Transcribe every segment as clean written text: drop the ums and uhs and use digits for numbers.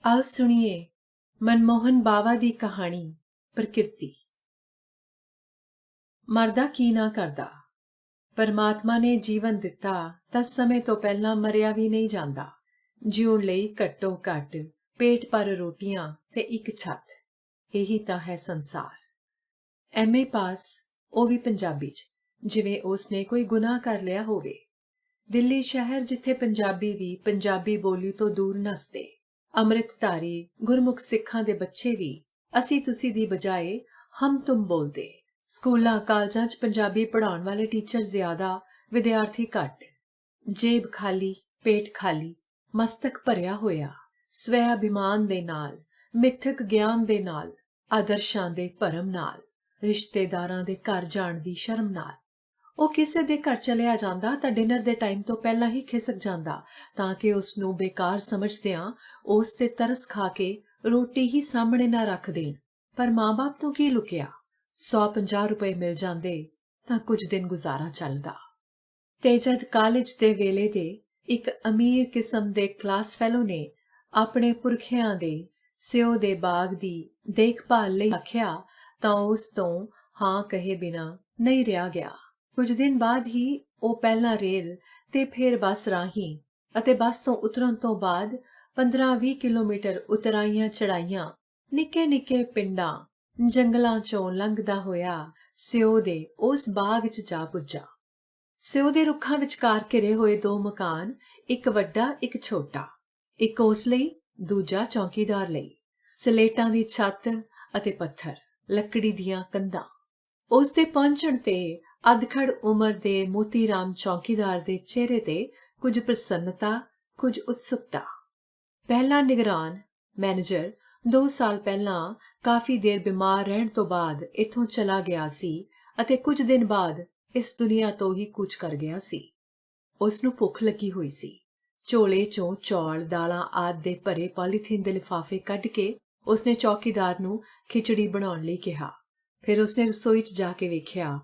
आओ सुनिए मनमोहन बावा दी कहानी प्रकृति। मरदा की ना करदा। परमात्मा ने जीवन दिता तां समय तो पहला मरिया भी नहीं जांदा। जीउण लई घट्टो घट पेट पर रोटियां ते एक छत, यही तां है संसार। MA पास, ਉਹ ਵੀ ਪੰਜਾਬੀ 'ਚ, ਜਿਵੇਂ ਉਸਨੇ ਕੋਈ ਗੁਨਾਹ ਕਰ ਲਿਆ ਹੋਵੇ। ਦਿੱਲੀ ਸ਼ਹਿਰ ਜਿੱਥੇ ਪੰਜਾਬੀ ਵੀ ਪੰਜਾਬੀ ਬੋਲੀ ਤੋਂ ਦੂਰ ਨੱਸਦੇ। ਅੰਮ੍ਰਿਤਧਾਰੀ ਗੁਰਮੁਖ ਸਿੱਖਾਂ ਦੇ ਬੱਚੇ ਵੀ ਅਸੀਂ ਤੁਸੀਂ ਦੀ ਬਜਾਏ ਹਮ ਤੁਮ ਬੋਲਦੇ। ਸਕੂਲਾਂ ਕਾਲਜਾਂ 'ਚ ਪੰਜਾਬੀ ਪੜ੍ਹਾਉਣ ਵਾਲੇ ਟੀਚਰ ਜ਼ਿਆਦਾ, ਵਿਦਿਆਰਥੀ ਘੱਟ। ਜੇਬ ਖਾਲੀ, ਪੇਟ ਖਾਲੀ, ਮਸਤਕ ਭਰਿਆ ਹੋਇਆ ਸਵੈ ਅਭਿਮਾਨ ਦੇ ਨਾਲ, ਮਿੱਥਕ ਗਿਆਨ ਦੇ ਨਾਲ, ਆਦਰਸ਼ਾਂ ਦੇ ਭਰਮ ਨਾਲ, ਰਿਸ਼ਤੇਦਾਰਾਂ ਦੇ ਘਰ ਜਾਣ ਦੀ ਸ਼ਰਮ ਨਾਲ। ਉਹ ਕਿਸੇ ਦੇ ਘਰ ਚਲਿਆ ਜਾਂਦਾ ਤਾਂ ਡਿਨਰ ਦੇ ਟਾਈਮ ਤੋਂ ਪਹਿਲਾਂ ਹੀ ਖਿਸਕ ਜਾਂਦਾ ਤਾਂ ਕਿ ਉਸ ਨੂੰ ਬੇਕਾਰ ਸਮਝਦਿਆਂ ਉਸ ਤੇ ਤਰਸ ਖਾ ਕੇ ਰੋਟੀ ਹੀ ਸਾਹਮਣੇ ਨਾ ਰੱਖ ਦੇਣ। ਪਰ ਮਾਂ-ਬਾਪ ਤੋਂ ਕੀ ਲੁਕਿਆ? 150 ਰੁਪਏ ਮਿਲ ਜਾਂਦੇ ਤਾਂ ਕੁਝ ਦਿਨ ਗੁਜ਼ਾਰਾ ਚੱਲਦਾ। ਤੇ ਜਦ ਕਾਲਜ ਦੇ ਵੇਲੇ ਦੇ ਇੱਕ ਅਮੀਰ ਕਿਸਮ ਦੇ ਕਲਾਸ ਫੈਲੋ ਨੇ ਆਪਣੇ ਪੁਰਖਿਆਂ ਦੇ ਸਿਓ ਦੇ ਬਾਗ ਦੀ ਦੇਖਭਾਲ ਲਈ ਆਖਿਆ ਤਾਂ ਉਸ ਤੋਂ ਹਾਂ ਕਹੇ ਬਿਨਾਂ ਨਹੀਂ ਰਿਹਾ ਗਿਆ। ਕੁਝ ਦਿਨ ਬਾਅਦ ਹੀ ਉਹ ਪਹਿਲਾਂ ਰੇਲ ਤੇ ਫਿਰ ਬੱਸ ਰਾਹੀਂ ਅਤੇ ਬੱਸ ਤੋਂ ਉਤਰਨ ਤੋਂ ਬਾਅਦ 15-20 ਕਿਲੋਮੀਟਰ ਉਤਰਾਈਆਂ ਚੜਾਈਆਂ, ਨਿੱਕੇ ਨਿੱਕੇ ਪਿੰਡਾਂ, ਜੰਗਲਾਂ ਚੋਂ ਲੰਘਦਾ ਹੋਇਆ ਸਿਓ ਦੇ ਉਸ ਬਾਗ 'ਚ ਜਾ ਪੁੱਜਾ। ਸਿਓ ਦੇ ਰੁੱਖਾਂ ਵਿਚਕਾਰ ਘਿਰੇ ਹੋਏ 2 ਮਕਾਨ, ਇੱਕ ਵੱਡਾ ਇੱਕ ਛੋਟਾ, ਇੱਕ ਉਸ ਲਈ, ਦੂਜਾ ਚੌਕੀਦਾਰ ਲਈ। ਸਲੇਟਾਂ ਦੀ ਛੱਤ ਅਤੇ ਪੱਥਰ, ਲੱਕੜੀ ਦੀਆਂ ਕੰਧਾਂ। ਉਸ ਦੇ ਪਹੁੰਚਣ ਤੇ ਅਧਖੜ ਉਮਰ ਦੇ ਮੋਤੀ ਰਾਮ ਚੌਕੀਦਾਰ ਦੇ ਚਿਹਰੇ ਤੇ ਕੁਝ ਪ੍ਰਸੰਨਤਾ, ਕੁਝ ਉਤਸੁਕਤਾ। ਪਹਿਲਾ ਨਿਗਰਾਨ ਮੈਨੇਜਰ 2 ਸਾਲ ਪਹਿਲਾਂ ਕਾਫੀ ਦੇਰ ਬਿਮਾਰ ਰਹਿਣ ਤੋਂ ਬਾਅਦ ਇੱਥੋਂ ਚਲਾ ਗਿਆ ਸੀ ਅਤੇ ਕੁਝ ਦਿਨ ਬਾਅਦ ਇਸ ਦੁਨੀਆ ਤੋਂ ਹੀ ਕੂਚ ਕਰ ਗਿਆ ਸੀ। ਉਸ ਨੂੰ ਭੁੱਖ ਲੱਗੀ ਹੋਈ ਸੀ। ਝੋਲੇ ਚੋਂ ਚੌਲ, ਦਾਲਾਂ ਆਦਿ ਦੇ ਭਰੇ ਪੋਲੀਥੀਨ ਦੇ ਲਿਫਾਫੇ ਕੱਢ ਕੇ ਉਸਨੇ ਚੌਕੀਦਾਰ ਨੂੰ ਖਿਚੜੀ ਬਣਾਉਣ ਲਈ ਕਿਹਾ। ਫਿਰ ਉਸਨੇ ਰਸੋਈ 'ਚ ਜਾ ਕੇ ਵੇਖਿਆ,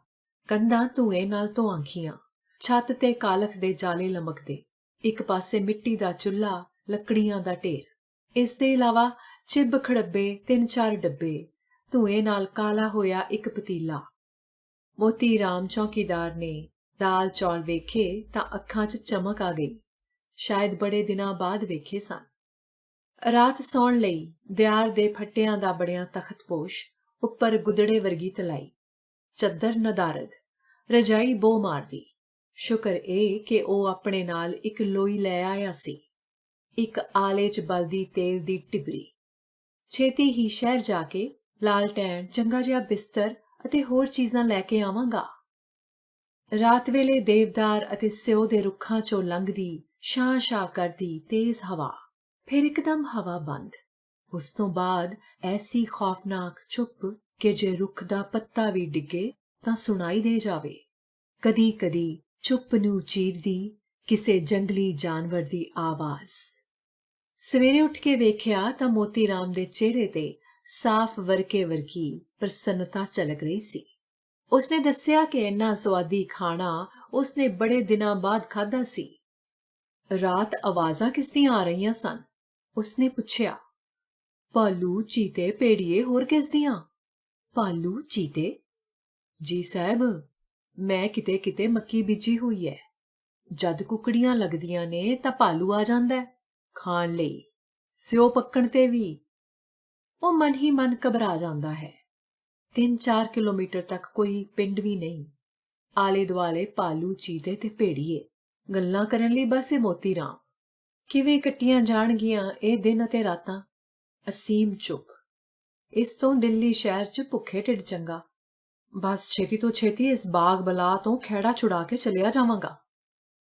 ਕੰਧਾਂ ਧੂਏ ਨਾਲ ਧੋਆਂ ਖੀਆਂ, ਛੱਤ ਤੇ ਕਾਲਖ ਦੇ ਜਾਲੇ ਲਮਕਦੇ, ਇੱਕ ਪਾਸੇ ਮਿੱਟੀ ਦਾ ਚੁੱਲ੍ਹਾ, ਲੱਕੜੀਆਂ ਦਾ ਢੇਰ। ਇਸ ਦੇ ਇਲਾਵਾ ਚਿੱਬ ਖੜੱਬੇ 3-4 ਡੱਬੇ, ਧੂਏ ਨਾਲ ਕਾਲਾ ਹੋਇਆ ਇੱਕ ਪਤੀਲਾ। ਮੋਤੀ ਰਾਮ ਚੌਕੀਦਾਰ ਨੇ ਦਾਲ ਚੌਲ ਵੇਖੇ ਤਾਂ ਅੱਖਾਂ 'ਚ ਚਮਕ ਆ ਗਈ। ਸ਼ਾਇਦ ਬੜੇ ਦਿਨਾਂ ਬਾਅਦ ਵੇਖੇ ਸਨ। ਰਾਤ ਸੌਣ ਲਈ ਦਿਆਰ ਦੇ ਫੱਟਿਆਂ ਦਾ ਬਣਿਆ ਤਖਤਪੋਸ਼, ਉੱਪਰ ਗੁਦੜੇ ਵਰਗੀ ਤਲਾਈ, ਚੱਦਰ ਨਦਾਰਦ, ਰਜਾਈ ਬੋ ਮਾਰਦੀ। ਸ਼ੁਕਰ ਇਹ ਕਿ ਉਹ ਆਪਣੇ ਨਾਲ ਇੱਕ ਲੋਈ ਲੈ ਆਇਆ ਸੀ, ਇੱਕ ਆਲੇ 'ਚ ਬਲਦੀ ਤੇਲ ਦੀ ਟਿਬਰੀ। ਛੇਤੀ ਹੀ ਸ਼ਹਿਰ ਜਾ ਕੇ ਲਾਲਟੈਨ, ਚੰਗਾ ਜਿਹਾ ਬਿਸਤਰ ਅਤੇ ਹੋਰ ਚੀਜ਼ਾਂ ਲੈ ਕੇ ਆਵਾਂਗਾ। ਰਾਤ ਵੇਲੇ ਦੇਵਦਾਰ ਅਤੇ ਸਿਓ ਦੇ ਰੁੱਖਾਂ 'ਚੋਂ ਲੰਘਦੀ ਸ਼ਾਂ-ਸ਼ਾਂ ਕਰਦੀ ਤੇਜ਼ ਹਵਾ, ਫਿਰ ਇੱਕਦਮ ਹਵਾ ਬੰਦ। ਉਸ ਤੋਂ ਬਾਅਦ ਐਸੀ ਖੌਫਨਾਕ ਚੁੱਪ ਕਿ ਜੇ ਰੁੱਖ ਦਾ ਪੱਤਾ ਵੀ ਡਿੱਗੇ ਤਾਂ ਸੁਣਾਈ ਦੇ ਜਾਵੇ। ਕਦੀ-ਕਦੀ ਚੁੱਪ ਨੂੰ ਚੀਰਦੀ ਕਿਸੇ ਜੰਗਲੀ ਜਾਨਵਰ ਦੀ ਆਵਾਜ਼। ਸਵੇਰੇ ਉੱਠ ਕੇ ਵੇਖਿਆ ਤਾਂ ਮੋਤੀ ਰਾਮ ਦੇ ਚਿਹਰੇ ਤੇ ਸਾਫ਼ ਵਰਕੇ ਵਰਗੀ ਪ੍ਰਸੰਨਤਾ ਝਲਕ ਰਹੀ ਸੀ। ਉਸਨੇ ਦੱਸਿਆ ਕਿ ਇੰਨਾ ਸੁਆਦੀ ਖਾਣਾ ਉਸਨੇ ਬੜੇ ਦਿਨਾਂ ਬਾਅਦ ਖਾਧਾ ਸੀ। ਰਾਤ ਆਵਾਜ਼ਾਂ ਕਿਸ ਦੀਆਂ ਆ ਰਹੀਆਂ ਸਨ? ਉਸਨੇ ਪੁੱਛਿਆ। ਭਾਲੂ, ਚੀਤੇ, ਭੇੜੀਏ, ਹੋਰ ਕਿਸ ਦੀਆਂ? ਭਾਲੂ, ਚੀਤੇ? ਜੀ ਸਾਹਿਬ, ਮੈਂ ਕਿਤੇ ਮੱਕੀ ਬੀਜੀ ਹੋਈ ਹੈ। ਜਦ ਕੁਕੜੀਆਂ ਲੱਗਦੀਆਂ ਨੇ ਤਾਂ ਭਾਲੂ ਆ ਜਾਂਦਾ ਖਾਣ ਲਈ, ਸਿਓ ਪੱਕਣ ਤੇ ਵੀ। ਉਹ ਮਨ ਹੀ ਮਨ ਘਬਰਾ ਜਾਂਦਾ ਹੈ। 3-4 ਕਿਲੋਮੀਟਰ ਤੱਕ ਕੋਈ ਪਿੰਡ ਵੀ ਨਹੀਂ। ਆਲੇ ਦੁਆਲੇ ਭਾਲੂ, ਚੀਤੇ ਤੇ ਭੇੜੀਏ, ਗੱਲਾਂ ਕਰਨ ਲਈ ਬਸ ਇਹ ਮੋਤੀ ਰਾਮ। ਕਿਵੇਂ ਕੱਟੀਆਂ ਜਾਣਗੀਆਂ ਇਹ ਦਿਨ ਅਤੇ ਰਾਤਾਂ? ਅਸੀਮ ਚੁੱਪ। ਇਸ ਤੋਂ ਦਿੱਲੀ ਸ਼ਹਿਰ 'ਚ ਭੁੱਖੇ ਢਿੱਡ ਚੰਗਾ। ਬਸ ਛੇਤੀ ਤੋਂ ਛੇਤੀ ਇਸ ਬਾਗ ਬਲਾ ਤੋਂ ਖਹਿੜਾ ਛੁਡਾ ਕੇ ਚਲਿਆ ਜਾਵਾਂਗਾ,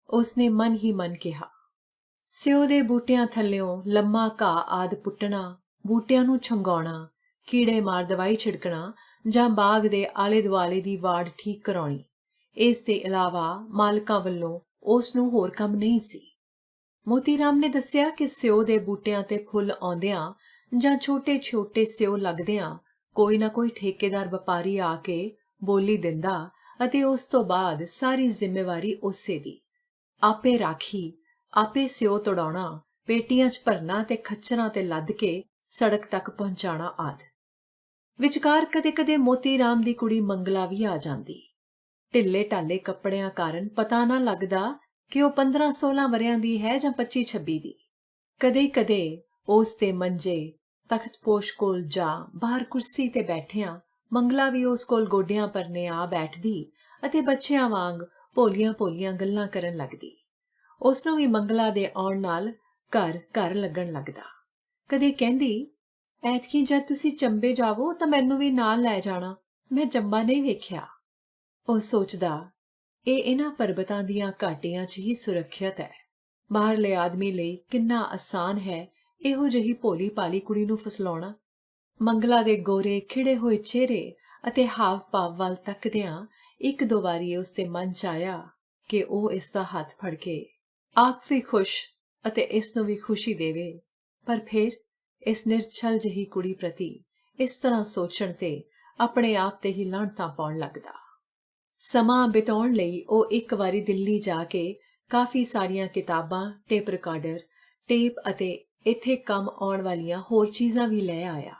ਉਸਨੇ ਮਨ ਹੀ ਮਨ ਕਿਹਾ। ਸਿਓ ਦੇ ਬੂਟਿਆਂ ਥੱਲਿਓਂ ਲੰਮਾ ਘਾਹ ਆਦਿ ਪੁੱਟਣਾ, ਬੂਟਿਆਂ ਨੂੰ ਛੰਗਾਉਣਾ, ਕੀੜੇ ਮਾਰ ਦਵਾਈ ਛਿੜਕਣਾ ਜਾਂ ਬਾਗ ਦੇ ਆਲੇ ਦੁਆਲੇ ਦੀ ਵਾੜ ਠੀਕ ਕਰਾਉਣੀ, ਇਸ ਦੇ ਇਲਾਵਾ ਮਾਲਕਾਂ ਵੱਲੋਂ ਉਸ ਨੂੰ ਹੋਰ ਕੰਮ ਨਹੀਂ ਸੀ। ਮੋਤੀ ਰਾਮ ਨੇ ਦੱਸਿਆ ਕਿ ਸਿਓ ਦੇ ਬੂਟਿਆਂ ਤੇ ਫੁੱਲ ਆਉਂਦਿਆਂ ਜਾਂ ਛੋਟੇ-ਛੋਟੇ ਸਿਓ ਲੱਗਦਿਆਂ ਕੋਈ ਨਾ ਕੋਈ ਠੇਕੇਦਾਰ ਵਪਾਰੀ ਆ ਕੇ ਬੋਲੀ ਦਿੰਦਾ ਅਤੇ ਉਸ ਤੋਂ ਬਾਅਦ ਸਾਰੀ ਜ਼ਿੰਮੇਵਾਰੀ ਉਸੇ ਦੀ। ਆਪੇ ਰਾਖੀ, ਆਪੇ ਸਿਓ ਤੋੜਾਉਣਾ ਪੇਟੀਆਂ 'ਚ ਭਰਨਾ ਤੇ ਖੱਚਰਾਂ ਤੇ ਲੱਦ ਕੇ ਸੜਕ ਤੱਕ ਪਹੁੰਚਾਣਾ ਆਦਿ। ਵਿਚਕਾਰ ਕਦੇ-ਕਦੇ ਮੋਤੀ ਰਾਮ ਦੀ ਕੁੜੀ ਮੰਗਲਾ ਵੀ ਆ ਜਾਂਦੀ। ਢਿੱਲੇ-ਢਾਲੇ ਕੱਪੜਿਆਂ ਕਾਰਨ ਪਤਾ ਨਾ ਲੱਗਦਾ ਕਿ ਉਹ 15-16 ਵਰ੍ਹਿਆਂ ਦੀ ਹੈ ਜਾਂ 25-26 ਦੀ। ਕਦੇ-ਕਦੇ ਉਸ ਦੇ ਮੰਜੇ ਤਖਤਪੋਸ਼ ਕੋਲ ਜਾ ਬਾਹਰ ਕੁਰਸੀ ਤੇ ਬੈਠਿਆਂ ਮੰਗਲਾ ਵੀ ਉਸ ਕੋਲ ਗੋਡਿਆਂ ਪਰਨੇ ਆ ਬੈਠਦੀ ਅਤੇ ਬੱਚਿਆਂ ਵਾਂਗ ਭੋਲੀਆਂ-ਭੋਲੀਆਂ ਗੱਲਾਂ ਕਰਨ ਲੱਗਦੀ। ਉਸ ਨੂੰ ਵੀ ਮੰਗਲਾ ਦੇ ਆਉਣ ਨਾਲ ਘਰ ਲੱਗਣ ਲੱਗਦਾ। ਕਦੇ ਕਹਿੰਦੀ, ਐਤਕੀ ਜਦ ਤੁਸੀਂ ਚੰਬੇ ਜਾਵੋ ਤਾਂ ਮੈਨੂੰ ਵੀ ਨਾਲ ਲੈ ਜਾਣਾ, ਮੈਂ ਚੰਬਾ ਨਹੀਂ ਵੇਖਿਆ। ਉਹ ਸੋਚਦਾ, ਇਹ ਇਹਨਾਂ ਪਰਬਤਾਂ ਦੀਆਂ ਘਾਟੀਆਂ 'ਚ ਹੀ ਸੁਰੱਖਿਅਤ ਹੈ। ਬਾਹਰਲੇ ਆਦਮੀ ਲਈ ਕਿੰਨਾ ਆਸਾਨ ਹੈ ਇਹੋ ਜਿਹੀ ਭੋਲੀ ਭਾਲੀ ਕੁੜੀ ਨੂੰ ਫਸਲਾਉਣਾ। ਮੰਗਲਾ ਦੇ ਗੋਰੇ ਖਿੜੇ ਹੋਏ ਚਿਹਰੇ ਅਤੇ ਹਾਵ ਭਾਵ ਵੱਲ ਤੱਕਦਿਆਂ ਇੱਕ ਦੋ ਵਾਰੀ ਉਸ ਦੇ ਮਨ 'ਚ ਆਇਆ ਕਿ ਉਹ ਇਸ ਦਾ ਹੱਥ ਫੜ ਕੇ ਆਪ ਵੀ ਖੁਸ਼ ਅਤੇ ਇਸ ਨੂੰ ਵੀ ਖੁਸ਼ੀ ਦੇਵੇ, ਪਰ ਫਿਰ ਇਸ ਨਿਰਛਲ ਜਿਹੀ ਕੁੜੀ ਪ੍ਰਤੀ ਇਸ ਤਰ੍ਹਾਂ ਸੋਚਣ ਤੇ ਆਪਣੇ ਆਪ ਤੇ ਹੀ ਲਾਹਣਤਾਂ ਪਾਉਣ ਲੱਗਦਾ। ਸਮਾਂ ਬਿਤਾਉਣ ਲਈ ਉਹ ਇੱਕ ਵਾਰੀ ਦਿੱਲੀ ਜਾ ਕੇ ਕਾਫੀ ਸਾਰੀਆਂ ਕਿਤਾਬਾਂ, ਟੇਪ ਰਿਕਾਰਡਰ, ਟੇਪ ਅਤੇ ਇੱਥੇ ਕੰਮ ਆਉਣ ਵਾਲੀਆਂ ਹੋਰ ਚੀਜ਼ਾਂ ਵੀ ਲੈ ਆਇਆ।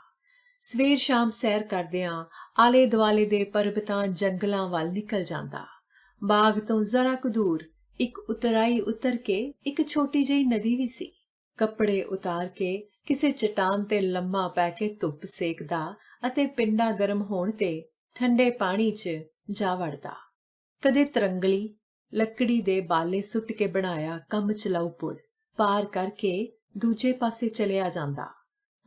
ਸਵੇਰ ਸ਼ਾਮ ਸੈਰ ਕਰਦਿਆਂ ਆਲੇ ਦੁਆਲੇ ਦੇ ਪਰਬਤਾਂ ਜੰਗਲਾਂ ਵੱਲ ਨਿਕਲ ਜਾਂਦਾ। ਬਾਗ ਤੋਂ ਜ਼ਰਾ ਕੁ ਦੂਰ ਇੱਕ ਉਤਰਾਈ ਉਤਰ ਕੇ ਇੱਕ ਛੋਟੀ ਜਿਹੀ ਨਦੀ ਵੀ ਸੀ। ਕੱਪੜੇ ਉਤਾਰ ਕੇ ਕਿਸੇ ਚਟਾਨ ਤੇ ਲੰਮਾ ਪੈ ਕੇ ਧੁੱਪ ਸੇਕਦਾ ਅਤੇ ਪਿੰਡਾ ਗਰਮ ਹੋਣ ਤੇ ਠੰਡੇ ਪਾਣੀ 'ਚ ਜਾ ਵੜਦਾ। ਕਦੇ ਤਰੰਗਲੀ, ਲੱਕੜੀ ਦੇ ਬਾਲੇ ਸੁੱਟ ਕੇ ਬਣਾਇਆ ਕੰਮ ਚਲਾਊ ਪੁਲ ਪਾਰ ਕਰਕੇ ਦੂਜੇ ਪਾਸੇ ਚਲਿਆ ਜਾਂਦਾ।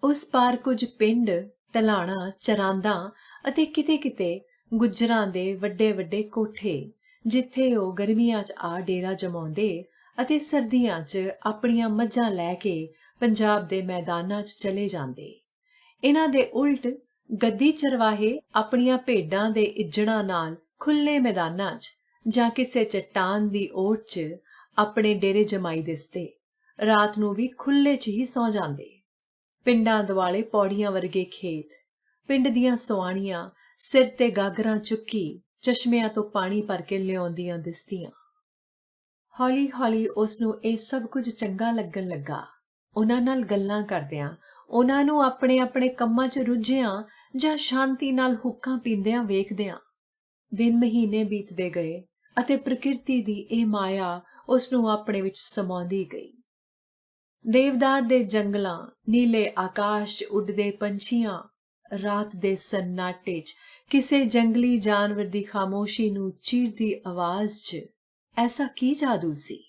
ਉਸ ਪਾਰ ਕੁਝ ਪਿੰਡ, ਢਲਾਣਾ, ਚਰਾਂਦਾਂ ਅਤੇ ਕਿਤੇ-ਕਿਤੇ ਗੁੱਜਰਾਂ ਦੇ ਵੱਡੇ-ਵੱਡੇ ਕੋਠੇ, ਜਿੱਥੇ ਉਹ ਗਰਮੀਆਂ 'ਚ ਆ ਡੇਰਾ ਜਮਾਉਂਦੇ ਅਤੇ ਸਰਦੀਆਂ 'ਚ ਆਪਣੀਆਂ ਮੱਝਾਂ ਲੈ ਕੇ ਪੰਜਾਬ ਦੇ ਮੈਦਾਨਾਂ 'ਚ ਚਲੇ ਜਾਂਦੇ। ਇਹਨਾਂ ਦੇ ਉਲਟ ਗੱਦੀ ਚਰਵਾਹੇ ਆਪਣੀਆਂ ਭੇਡਾਂ ਦੇ ਇੱਜੜਾਂ ਨਾਲ ਖੁੱਲ੍ਹੇ ਮੈਦਾਨਾਂ 'ਚ ਜਾਂ ਕਿਸੇ ਚੱਟਾਨ ਦੀ ਓਟ 'ਚ ਆਪਣੇ ਡੇਰੇ ਜਮਾਈ ਦਿਸਦੇ। ਰਾਤ ਨੂੰ ਵੀ ਖੁੱਲ੍ਹੇ 'ਚ ਹੀ ਸੌਂ ਜਾਂਦੇ। ਪਿੰਡਾਂ ਦੁਆਲੇ ਪੌੜੀਆਂ ਵਰਗੇ ਖੇਤ, ਪਿੰਡ ਦੀਆਂ ਸੁਆਣੀਆਂ ਸਿਰ ਤੇ ਗਾਗਰਾਂ ਚੁੱਕੀ ਚਸ਼ਮਿਆਂ ਤੋਂ ਪਾਣੀ ਭਰ ਕੇ ਲਿਆਉਂਦੀਆਂ ਦਿਸਦੀਆਂ। ਹੌਲੀ-ਹੌਲੀ ਉਸ ਨੂੰ ਇਹ ਸਭ ਕੁਝ ਚੰਗਾ ਲੱਗਣ ਲੱਗਾ। ਉਹਨਾਂ ਨਾਲ ਗੱਲਾਂ ਕਰਦਿਆਂ, ਉਹਨਾਂ ਨੂੰ ਆਪਣੇ-ਆਪਣੇ ਕੰਮਾਂ 'ਚ ਰੁੱਝਿਆਂ ਜਾਂ ਸ਼ਾਂਤੀ ਨਾਲ ਹੁੱਕਾਂ ਪੀਂਦਿਆਂ ਵੇਖਦਿਆਂ ਦਿਨ ਮਹੀਨੇ ਬੀਤਦੇ ਗਏ ਅਤੇ ਪ੍ਰਕਿਰਤੀ ਦੀ ਇਹ ਮਾਇਆ ਉਸ ਨੂੰ ਆਪਣੇ ਵਿੱਚ ਸਮਾਉਂਦੀ ਗਈ। ਦੇਵਦਾਰ ਦੇ ਜੰਗਲਾਂ, ਨੀਲੇ ਆਕਾਸ਼ 'ਚ ਉੱਡਦੇ ਪੰਛੀਆਂ, ਰਾਤ ਦੇ ਸੰਨਾਟੇ 'ਚ ਕਿਸੇ ਜੰਗਲੀ ਜਾਨਵਰ ਦੀ ਖਾਮੋਸ਼ੀ ਨੂੰ ਚੀਰਦੀ ਆਵਾਜ਼ 'ਚ ਐਸਾ ਕੀ ਜਾਦੂ ਸੀ,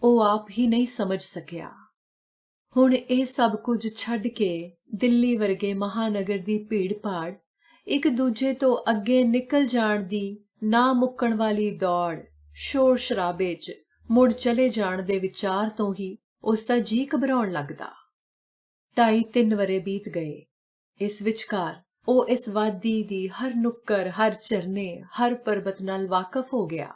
ਉਹ ਆਪ ਹੀ ਨਹੀਂ ਸਮਝ ਸਕਿਆ। ਹੁਣ ਇਹ ਸਭ ਕੁਝ ਛੱਡ ਕੇ ਦਿੱਲੀ ਵਰਗੇ ਮਹਾਨਗਰ ਦੀ ਭੀੜ-ਭਾੜ, ਇੱਕ ਦੂਜੇ ਤੋਂ ਅੱਗੇ ਨਿਕਲ ਜਾਣ ਦੀ ਨਾ ਮੁੱਕਣ ਵਾਲੀ ਦੌੜ, ਸ਼ੋਰ-ਸ਼ਰਾਬੇ 'ਚ ਮੁੜ ਚਲੇ ਜਾਣ ਦੇ ਵਿਚਾਰ ਤੋਂ ਹੀ ਉਸ ਦਾ ਜੀਅ ਘਬਰਾਉਣ ਲੱਗਦਾ। 2.5-3 ਵਰ੍ਹੇ ਬੀਤ ਗਏ। ਇਸ ਵਿਚਕਾਰ ਉਹ ਇਸ ਵਾਦੀ ਦੀ ਹਰ ਨੁੱਕਰ, ਹਰ ਝਰਨੇ, ਹਰ ਪਰਬਤ ਨਾਲ ਵਾਕਫ ਹੋ ਗਿਆ।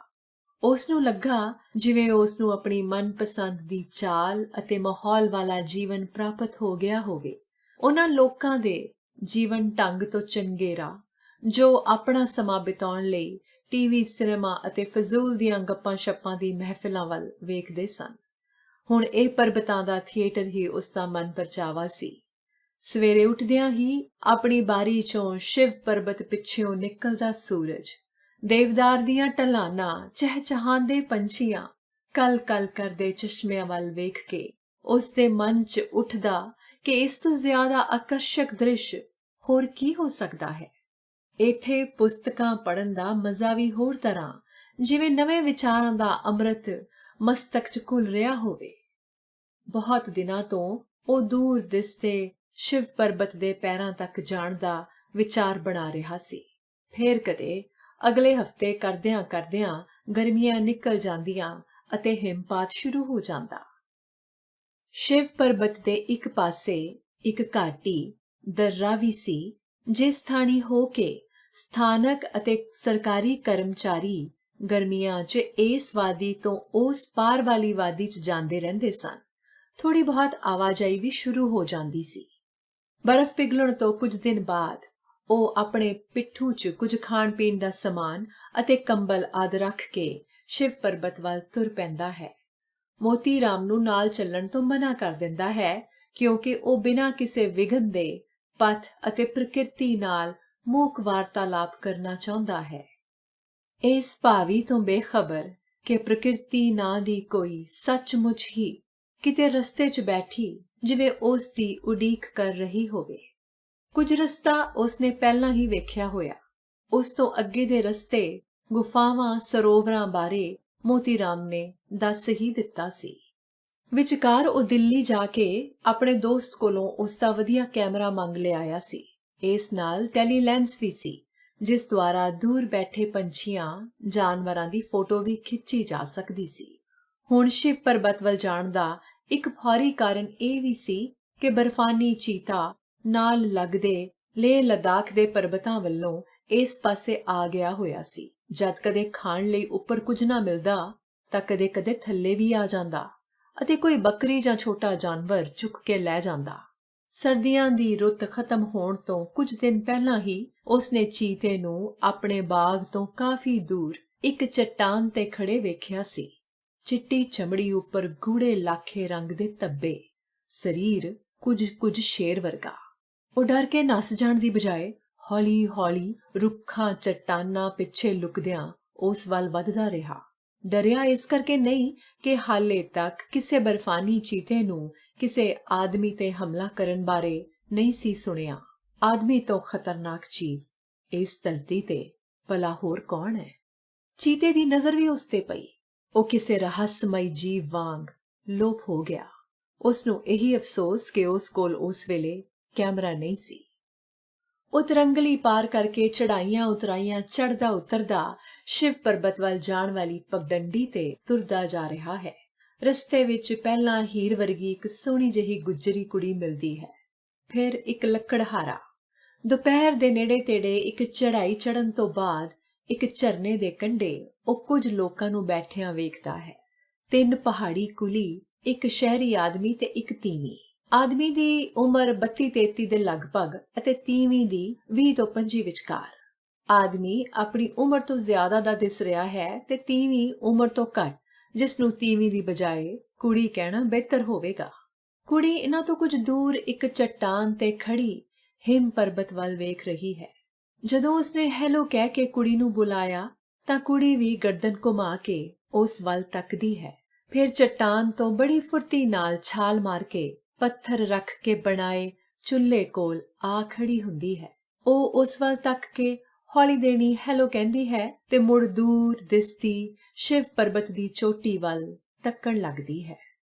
ਉਸ ਨੂੰ ਲੱਗਾ ਜਿਵੇਂ ਉਸ ਨੂੰ ਆਪਣੀ ਮਨਪਸੰਦ ਦੀ ਚਾਲ ਅਤੇ ਮਾਹੌਲ ਵਾਲਾ ਜੀਵਨ ਪ੍ਰਾਪਤ ਹੋ ਗਿਆ ਹੋਵੇ। ਉਹਨਾਂ ਲੋਕਾਂ ਦੇ ਜੀਵਨ ਢੰਗ ਤੋਂ ਚੰਗੇਰਾ ਜੋ ਆਪਣਾ ਸਮਾਂ ਬਿਤਾਉਣ ਲਈ ਟੀਵੀ, ਸਿਨੇਮਾ ਅਤੇ ਫਜ਼ੂਲ ਦੀਆਂ ਗੱਪਾਂ-ਸ਼ੱਪਾਂ ਦੀ ਮਹਿਫਿਲਾਂ ਵੱਲ ਵੇਖਦੇ ਸਨ। ਹੁਣ ਇਹ ਪਰਬਤਾਂ ਦਾ ਥੀਏਟਰ ਹੀ ਉਸ ਦਾ ਮਨ ਪਰਚਾਵਾ ਸੀ। ਸਵੇਰੇ ਉੱਠਦਿਆਂ ਹੀ ਆਪਣੀ ਬਾਰੀ 'ਚੋਂ ਸ਼ਿਵ ਪਰਬਤ ਪਿੱਛਿਓਂ ਨਿਕਲਦਾ ਸੂਰਜ, ਦੇਵਦਾਰ ਦੀਆਂ ਢਲਾਨਾਂ, ਚਹਿਚਹਾਉਂਦੇ ਪੰਛੀਆਂ, ਕਲ-ਕਲ ਕਰਦੇ ਚਸ਼ਮਿਆਂ ਵੱਲ ਵੇਖ ਕੇ ਉਸ ਦੇ ਮਨ 'ਚ ਉੱਠਦਾ ਕਿ ਇਸ ਤੋਂ ਜ਼ਿਆਦਾ ਆਕਰਸ਼ਕ ਦ੍ਰਿਸ਼ ਹੋਰ ਕੀ ਹੋ ਸਕਦਾ ਹੈ। ਇੱਥੇ ਪੁਸਤਕਾਂ ਪੜ੍ਹਨ ਦਾ ਮਜ਼ਾ ਵੀ ਹੋਰ ਤਰ੍ਹਾਂ, ਜਿਵੇਂ ਨਵੇਂ ਵਿਚਾਰਾਂ ਦਾ ਅੰਮ੍ਰਿਤ ਮਸਤਕ 'ਚ ਘੁਲ ਰਿਹਾ ਹੋਵੇ। ਬਹੁਤ ਦਿਨਾਂ ਤੋਂ ਉਹ ਦੂਰ ਦਿਸਦੇ ਸ਼ਿਵ ਪਰਬਤ ਦੇ ਪੈਰਾਂ ਤੱਕ ਜਾਣ ਦਾ ਵਿਚਾਰ ਬਣਾ ਰਿਹਾ ਸੀ। ਫੇਰ ਕਦੇ ਅਗਲੇ ਹਫ਼ਤੇ ਕਰਦਿਆਂ-ਕਰਦਿਆਂ ਗਰਮੀਆਂ ਨਿਕਲ ਜਾਂਦੀਆਂ ਅਤੇ ਹਿਮਪਾਤ ਸ਼ੁਰੂ ਹੋ ਜਾਂਦਾ। ਸ਼ਿਵ ਪਰਬਤ ਦੇ ਇੱਕ ਪਾਸੇ ਇੱਕ ਘਾਟੀ, ਦर्रा ਵੀ ਸੀ, ਜਿਸ ਥਾਣੀ ਹੋ ਕੇ ਸਥਾਨਕ ਅਤੇ ਸਰਕਾਰੀ ਕਰਮਚਾਰੀ ਗਰਮੀਆਂ 'ਚ ਇਸ ਵਾਦੀ ਤੋਂ ਉਸ ਪਾਰ ਵਾਲੀ ਵਾਦੀ 'ਚ ਜਾਂਦੇ ਰਹਿੰਦੇ ਸਨ। ਥੋੜ੍ਹੀ ਬਹੁਤ ਆਵਾਜਾਈ ਵੀ ਸ਼ੁਰੂ ਹੋ ਜਾਂਦੀ ਸੀ। ਬਰਫ਼ ਪਿਘਲਣ ਤੋਂ ਕੁਝ ਦਿਨ ਬਾਅਦ ਉਹ ਆਪਣੇ ਪਿੱਠੂ 'ਚ ਕੁਝ ਖਾਣ-ਪੀਣ ਦਾ ਸਮਾਨ ਅਤੇ ਕੰਬਲ ਆਦਿ ਰੱਖ ਕੇ ਸ਼ਿਵ ਪਰਬਤ ਵੱਲ ਤੁਰ ਪੈਂਦਾ ਹੈ। ਮੋਤੀ ਰਾਮ ਨੂੰ ਨਾਲ ਚੱਲਣ ਤੋਂ ਮਨਾ ਕਰ ਦਿੰਦਾ ਹੈ ਕਿਉਂਕਿ ਉਹ ਬਿਨਾਂ ਕਿਸੇ ਵਿਘਨ ਦੇ ਪਥ ਅਤੇ ਪ੍ਰਕਿਰਤੀ ਨਾਲ ਮੂਕ ਵਾਰਤਾਲਾਪ ਕਰਨਾ ਚਾਹੁੰਦਾ ਹੈ। ਇਸ ਭਾਵੀ ਤੋਂ ਬੇਖਬਰ ਕਿ ਪ੍ਰਕਿਰਤੀ ਨਾਂ ਦੀ ਕੋਈ ਸੱਚਮੁੱਚ ਹੀ ਕਿਤੇ ਰਸਤੇ 'ਚ ਬੈਠੀ ਜਿਵੇਂ ਉਸ ਦੀ ਉਡੀਕ ਕਰ ਰਹੀ ਹੋਵੇ। ਕੁਝ ਰਸਤਾ ਉਸਨੇ ਪਹਿਲਾਂ ਹੀ ਵੇਖਿਆ ਹੋਇਆ। ਉਸ ਤੋਂ ਅੱਗੇ ਦੇ ਰਸਤੇ, ਗੁਫਾਵਾਂ, ਸਰੋਵਰਾਂ ਬਾਰੇ ਮੋਤੀ ਰਾਮ ਨੇ ਦੱਸ ਹੀ ਦਿੱਤਾ ਸੀ। ਵਿਚਕਾਰ ਉਹ ਦਿੱਲੀ ਜਾ ਕੇ ਆਪਣੇ ਦੋਸਤ ਕੋਲੋਂ ਉਸ ਦਾ ਵਧੀਆ ਕੈਮਰਾ ਮੰਗ ਲਿਆਇਆ ਸੀ। ਇਸ ਨਾਲ ਟੈਲੀਲੈਂਸ ਵੀ ਸੀ ਜਿਸ ਦੁਆਰਾ ਦੂਰ ਬੈਠੇ ਪੰਛੀਆਂ, ਜਾਨਵਰਾਂ ਦੀ ਫੋਟੋ ਵੀ ਖਿੱਚੀ ਜਾ ਸਕਦੀ ਸੀ। ਹੁਣ ਸ਼ਿਵ ਪਰਬਤ ਵੱਲ ਜਾਣ ਦਾ ਇੱਕ ਫੌਰੀ ਕਾਰਨ ਇਹ ਵੀ ਸੀ ਕਿ ਬਰਫਾਨੀ ਚੀਤਾ ਨਾਲ ਲੱਗਦੇ ਲੇਹ ਲਦਾਖ ਦੇ ਪਰਬਤਾਂ ਵੱਲੋਂ ਇਸ ਪਾਸੇ ਆ ਗਿਆ ਹੋਇਆ ਸੀ। ਜਦ ਕਦੇ ਖਾਣ ਲਈ ਉੱਪਰ ਕੁਝ ਨਾ ਮਿਲਦਾ ਤਾਂ ਕਦੇ-ਕਦੇ ਥੱਲੇ ਵੀ ਆ ਜਾਂਦਾ ਅਤੇ ਕੋਈ ਬੱਕਰੀ ਜਾਂ ਛੋਟਾ ਜਾਨਵਰ ਚੁੱਕ ਕੇ ਲੈ ਜਾਂਦਾ। ਸਰਦੀਆਂ ਦੀ ਰੁੱਤ ਖਤਮ ਹੋਣ ਤੋਂ ਕੁਝ ਦਿਨ ਪਹਿਲਾਂ ਹੀ ਉਸਨੇ ਚੀਤੇ ਨੂੰ ਆਪਣੇ ਬਾਗ ਤੋਂ ਕਾਫੀ ਦੂਰ ਇੱਕ ਚੱਟਾਨ ਤੇ ਖੜੇ ਵੇਖਿਆ ਸੀ। ਚਿੱਟੀ ਚਮੜੀ ਉੱਪਰ ਗੂੜੇ ਲਾਖੇ ਰੰਗ ਦੇ ਧੱਬੇ, ਸਰੀਰ ਕੁਝ ਸ਼ੇਰ ਵਰਗਾ। ਉਹ ਡਰ ਕੇ ਨੱਸ ਜਾਣ ਦੀ ਬਜਾਏ ਹੌਲੀ-ਹੌਲੀ ਰੁੱਖਾਂ ਚੱਟਾਨਾਂ ਪਿੱਛੇ ਲੁਕਦਿਆਂ ਉਸ ਵੱਲ ਵੱਧਦਾ ਰਿਹਾ। ਡਰਿਆ ਇਸ ਕਰਕੇ ਨਹੀਂ ਕਿ ਹਾਲੇ ਤੱਕ ਕਿਸੇ ਬਰਫਾਨੀ ਚੀਤੇ ਨੂੰ ਕਿਸੇ ਆਦਮੀ ਤੇ ਹਮਲਾ ਕਰਨ ਬਾਰੇ ਨਹੀਂ ਸੀ ਸੁਣਿਆ। ਆਦਮੀ ਤੋਂ ਖਤਰਨਾਕ ਜੀਵ ਇਸ ਧਰਤੀ ਤੇ ਭਲਾ ਹੋਰ ਕੌਣ ਹੈ? ਚੀਤੇ ਦੀ ਨਜ਼ਰ ਵੀ ਉਸ ਤੇ ਪਈ। ਉਹ ਕਿਸੇ ਰਹੱਸਮਈ ਜੀਵ ਵਾਂਗ ਲੋਪ ਹੋ ਗਿਆ। ਉਸ ਨੂੰ ਇਹੀ ਅਫਸੋਸ ਕਿ ਉਸ ਕੋਲ ਉਸ ਵੇਲੇ ਕੈਮਰਾ ਨਹੀਂ ਸੀ। ਉਹ ਤਰੰਗਲੀ ਪਾਰ ਕਰਕੇ ਚੜਾਈਆਂ ਉਤਰਾਈਆਂ ਚੜ੍ਹਦਾ ਉਤਰਦਾ ਸ਼ਿਵ ਪਰਬਤ ਵੱਲ ਜਾਣ ਵਾਲੀ ਪਗਡੰਡੀ ਤੇ ਤੁਰਦਾ ਜਾ ਰਿਹਾ ਹੈ। ਰਸਤੇ ਵਿੱਚ ਪਹਿਲਾਂ ਹੀਰ ਵਰਗੀ ਇੱਕ ਸੋਹਣੀ ਜਿਹੀ ਗੁੱਜਰੀ ਕੁੜੀ ਮਿਲਦੀ ਹੈ, ਫਿਰ ਇੱਕ ਲੱਕੜਹਾਰਾ। ਦੁਪਹਿਰ ਦੇ ਨੇੜੇ ਤੇੜੇ ਇੱਕ ਚੜਾਈ ਚੜਨ ਤੋਂ ਬਾਅਦ ਇੱਕ ਝਰਨੇ ਦੇ ਕੰਢੇ ਉਹ ਕੁਝ ਲੋਕਾਂ ਨੂੰ ਬੈਠਿਆਂ ਵੇਖਦਾ ਹੈ। 3 ਪਹਾੜੀ ਕੁਲੀ, ਇੱਕ ਸ਼ਹਿਰੀ ਆਦਮੀ ਤੇ ਇੱਕ ਤੀਵੀਂ। ਆਦਮੀ ਦੀ ਉਮਰ 32-33 ਦੇ ਲਗਭਗ ਅਤੇ ਤੀਵੀਂ ਦੀ 20 ਤੋਂ 25 ਵਿਚਕਾਰ। ਆਦਮੀ ਆਪਣੀ ਉਮਰ ਤੋਂ ਜ਼ਿਆਦਾ ਦਾ ਦਿਸ ਰਿਹਾ ਹੈ ਤੇ ਤੀਵੀਂ ਉਮਰ ਤੋਂ ਘੱਟ, ਜਿਸ ਨੂੰ ਤੀਵੀਂ ਦੀ ਬਜਾਏ ਕੁੜੀ ਕਹਿਣਾ ਬਿਹਤਰ ਹੋਵੇਗਾ। ਕੁੜੀ ਇਹਨਾਂ ਤੋਂ ਕੁਝ ਦੂਰ ਇੱਕ ਚੱਟਾਨ ਤੇ ਖੜੀ ਹਿਮ ਪਰਬਤ ਵੱਲ ਵੇਖ ਰਹੀ ਹੈ। ਜਦੋਂ ਉਸਨੇ ਹੈਲੋ ਕਹਿ ਕੇ ਕੁੜੀ ਨੂੰ ਬੁਲਾਇਆ ਤਾਂ ਕੁੜੀ ਵੀ ਗਰਦਨ ਘੁਮਾ ਕੇ ਉਸ ਵੱਲ ਤੱਕਦੀ ਹੈ। ਫਿਰ ਚੱਟਾਨ ਤੋਂ ਬੜੀ ਫੁਰਤੀ ਨਾਲ ਛਾਲ ਮਾਰ ਕੇ ਪੱਥਰ ਰੱਖ ਕੇ ਬਣਾਏ ਚੁੱਲ੍ਹੇ ਕੋਲ ਆ ਖੜੀ ਹੁੰਦੀ ਹੈ। ਉਹ ਉਸ ਵੱਲ ਤੱਕ ਕੇ ਹੌਲੀ ਦੇਣੀ ਹੈਲੋ ਕਹਿੰਦੀ ਹੈ ਤੇ ਮੁੜ ਦੂਰ ਦਿਸਦੀ ਸ਼ਿਵ ਪਰਬਤ ਦੀ ਚੋਟੀ ਵੱਲ ਤੱਕਣ ਲੱਗਦੀ ਹੈ।